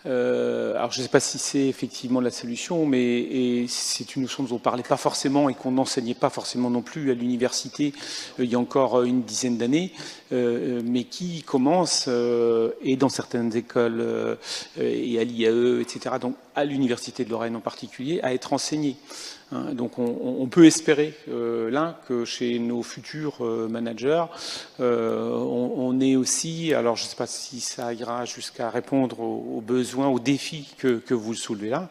alors je ne sais pas si c'est effectivement la solution, mais c'est une notion dont on ne parlait pas forcément et qu'on n'enseignait pas forcément non plus à l'université il y a encore une dizaine d'années, mais qui commence, et dans certaines écoles et à l'IAE, etc., donc à l'Université de Lorraine en particulier, à être enseigné. Donc on peut espérer là que chez nos futurs managers, on est aussi, alors je ne sais pas si ça ira jusqu'à répondre aux besoins, aux défis que vous soulevez là,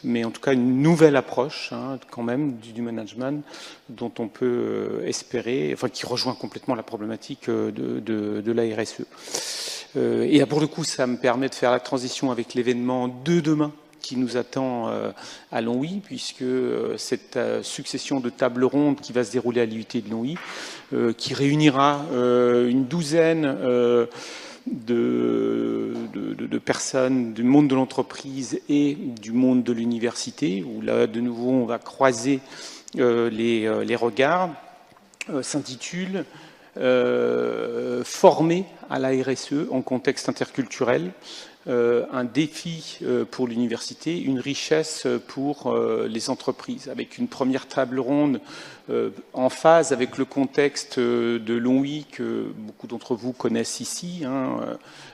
mais en tout cas une nouvelle approche quand même du management dont on peut espérer, enfin qui rejoint complètement la problématique de la RSE. Et là, pour le coup, ça me permet de faire la transition avec l'événement de demain, qui nous attend à Longwy, puisque cette succession de tables rondes qui va se dérouler à l'IUT de Longwy, qui réunira une douzaine de personnes du monde de l'entreprise et du monde de l'université, où là, de nouveau, on va croiser les regards, s'intitule « Former à la RSE en contexte interculturel ». Un défi pour l'université, une richesse pour les entreprises, avec une première table ronde en phase avec le contexte de Longwy que beaucoup d'entre vous connaissent ici,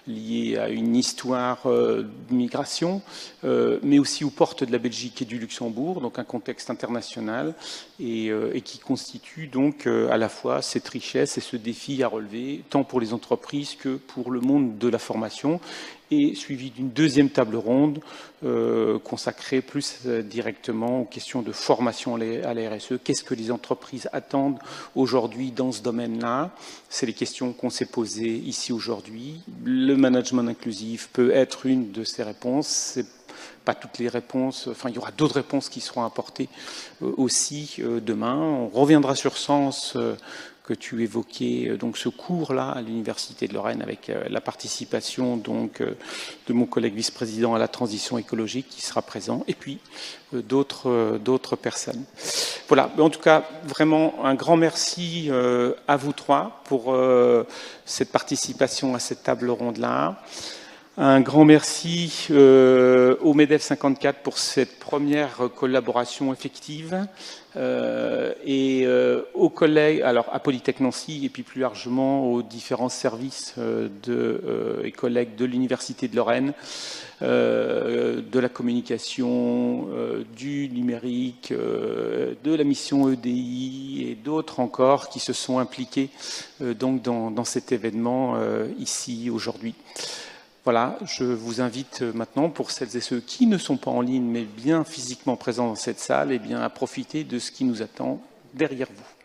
lié à une histoire de migration, mais aussi aux portes de la Belgique et du Luxembourg, donc un contexte international, et qui constitue donc à la fois cette richesse et ce défi à relever, tant pour les entreprises que pour le monde de la formation, et suivi d'une deuxième table ronde consacrée plus directement aux questions de formation à la RSE. Qu'est-ce que les entreprises attendent aujourd'hui dans ce domaine-là? C'est les questions qu'on s'est posées ici aujourd'hui. Le management inclusif peut être une de ces réponses. C'est pas toutes les réponses, enfin il y aura d'autres réponses qui seront apportées aussi demain. On reviendra sur Sens que tu évoquais, donc ce cours-là à l'Université de Lorraine avec la participation donc de mon collègue vice-président à la transition écologique qui sera présent, et puis d'autres personnes. Voilà, en tout cas, vraiment un grand merci à vous trois pour cette participation à cette table ronde-là. Un grand merci au MEDEF 54 pour cette première collaboration effective et aux collègues, alors à Polytech Nancy et puis plus largement aux différents services et collègues de l'Université de Lorraine, de la communication, du numérique, de la mission EDI et d'autres encore qui se sont impliqués donc dans cet événement ici aujourd'hui. Voilà, je vous invite maintenant, pour celles et ceux qui ne sont pas en ligne, mais bien physiquement présents dans cette salle, eh bien, à profiter de ce qui nous attend derrière vous.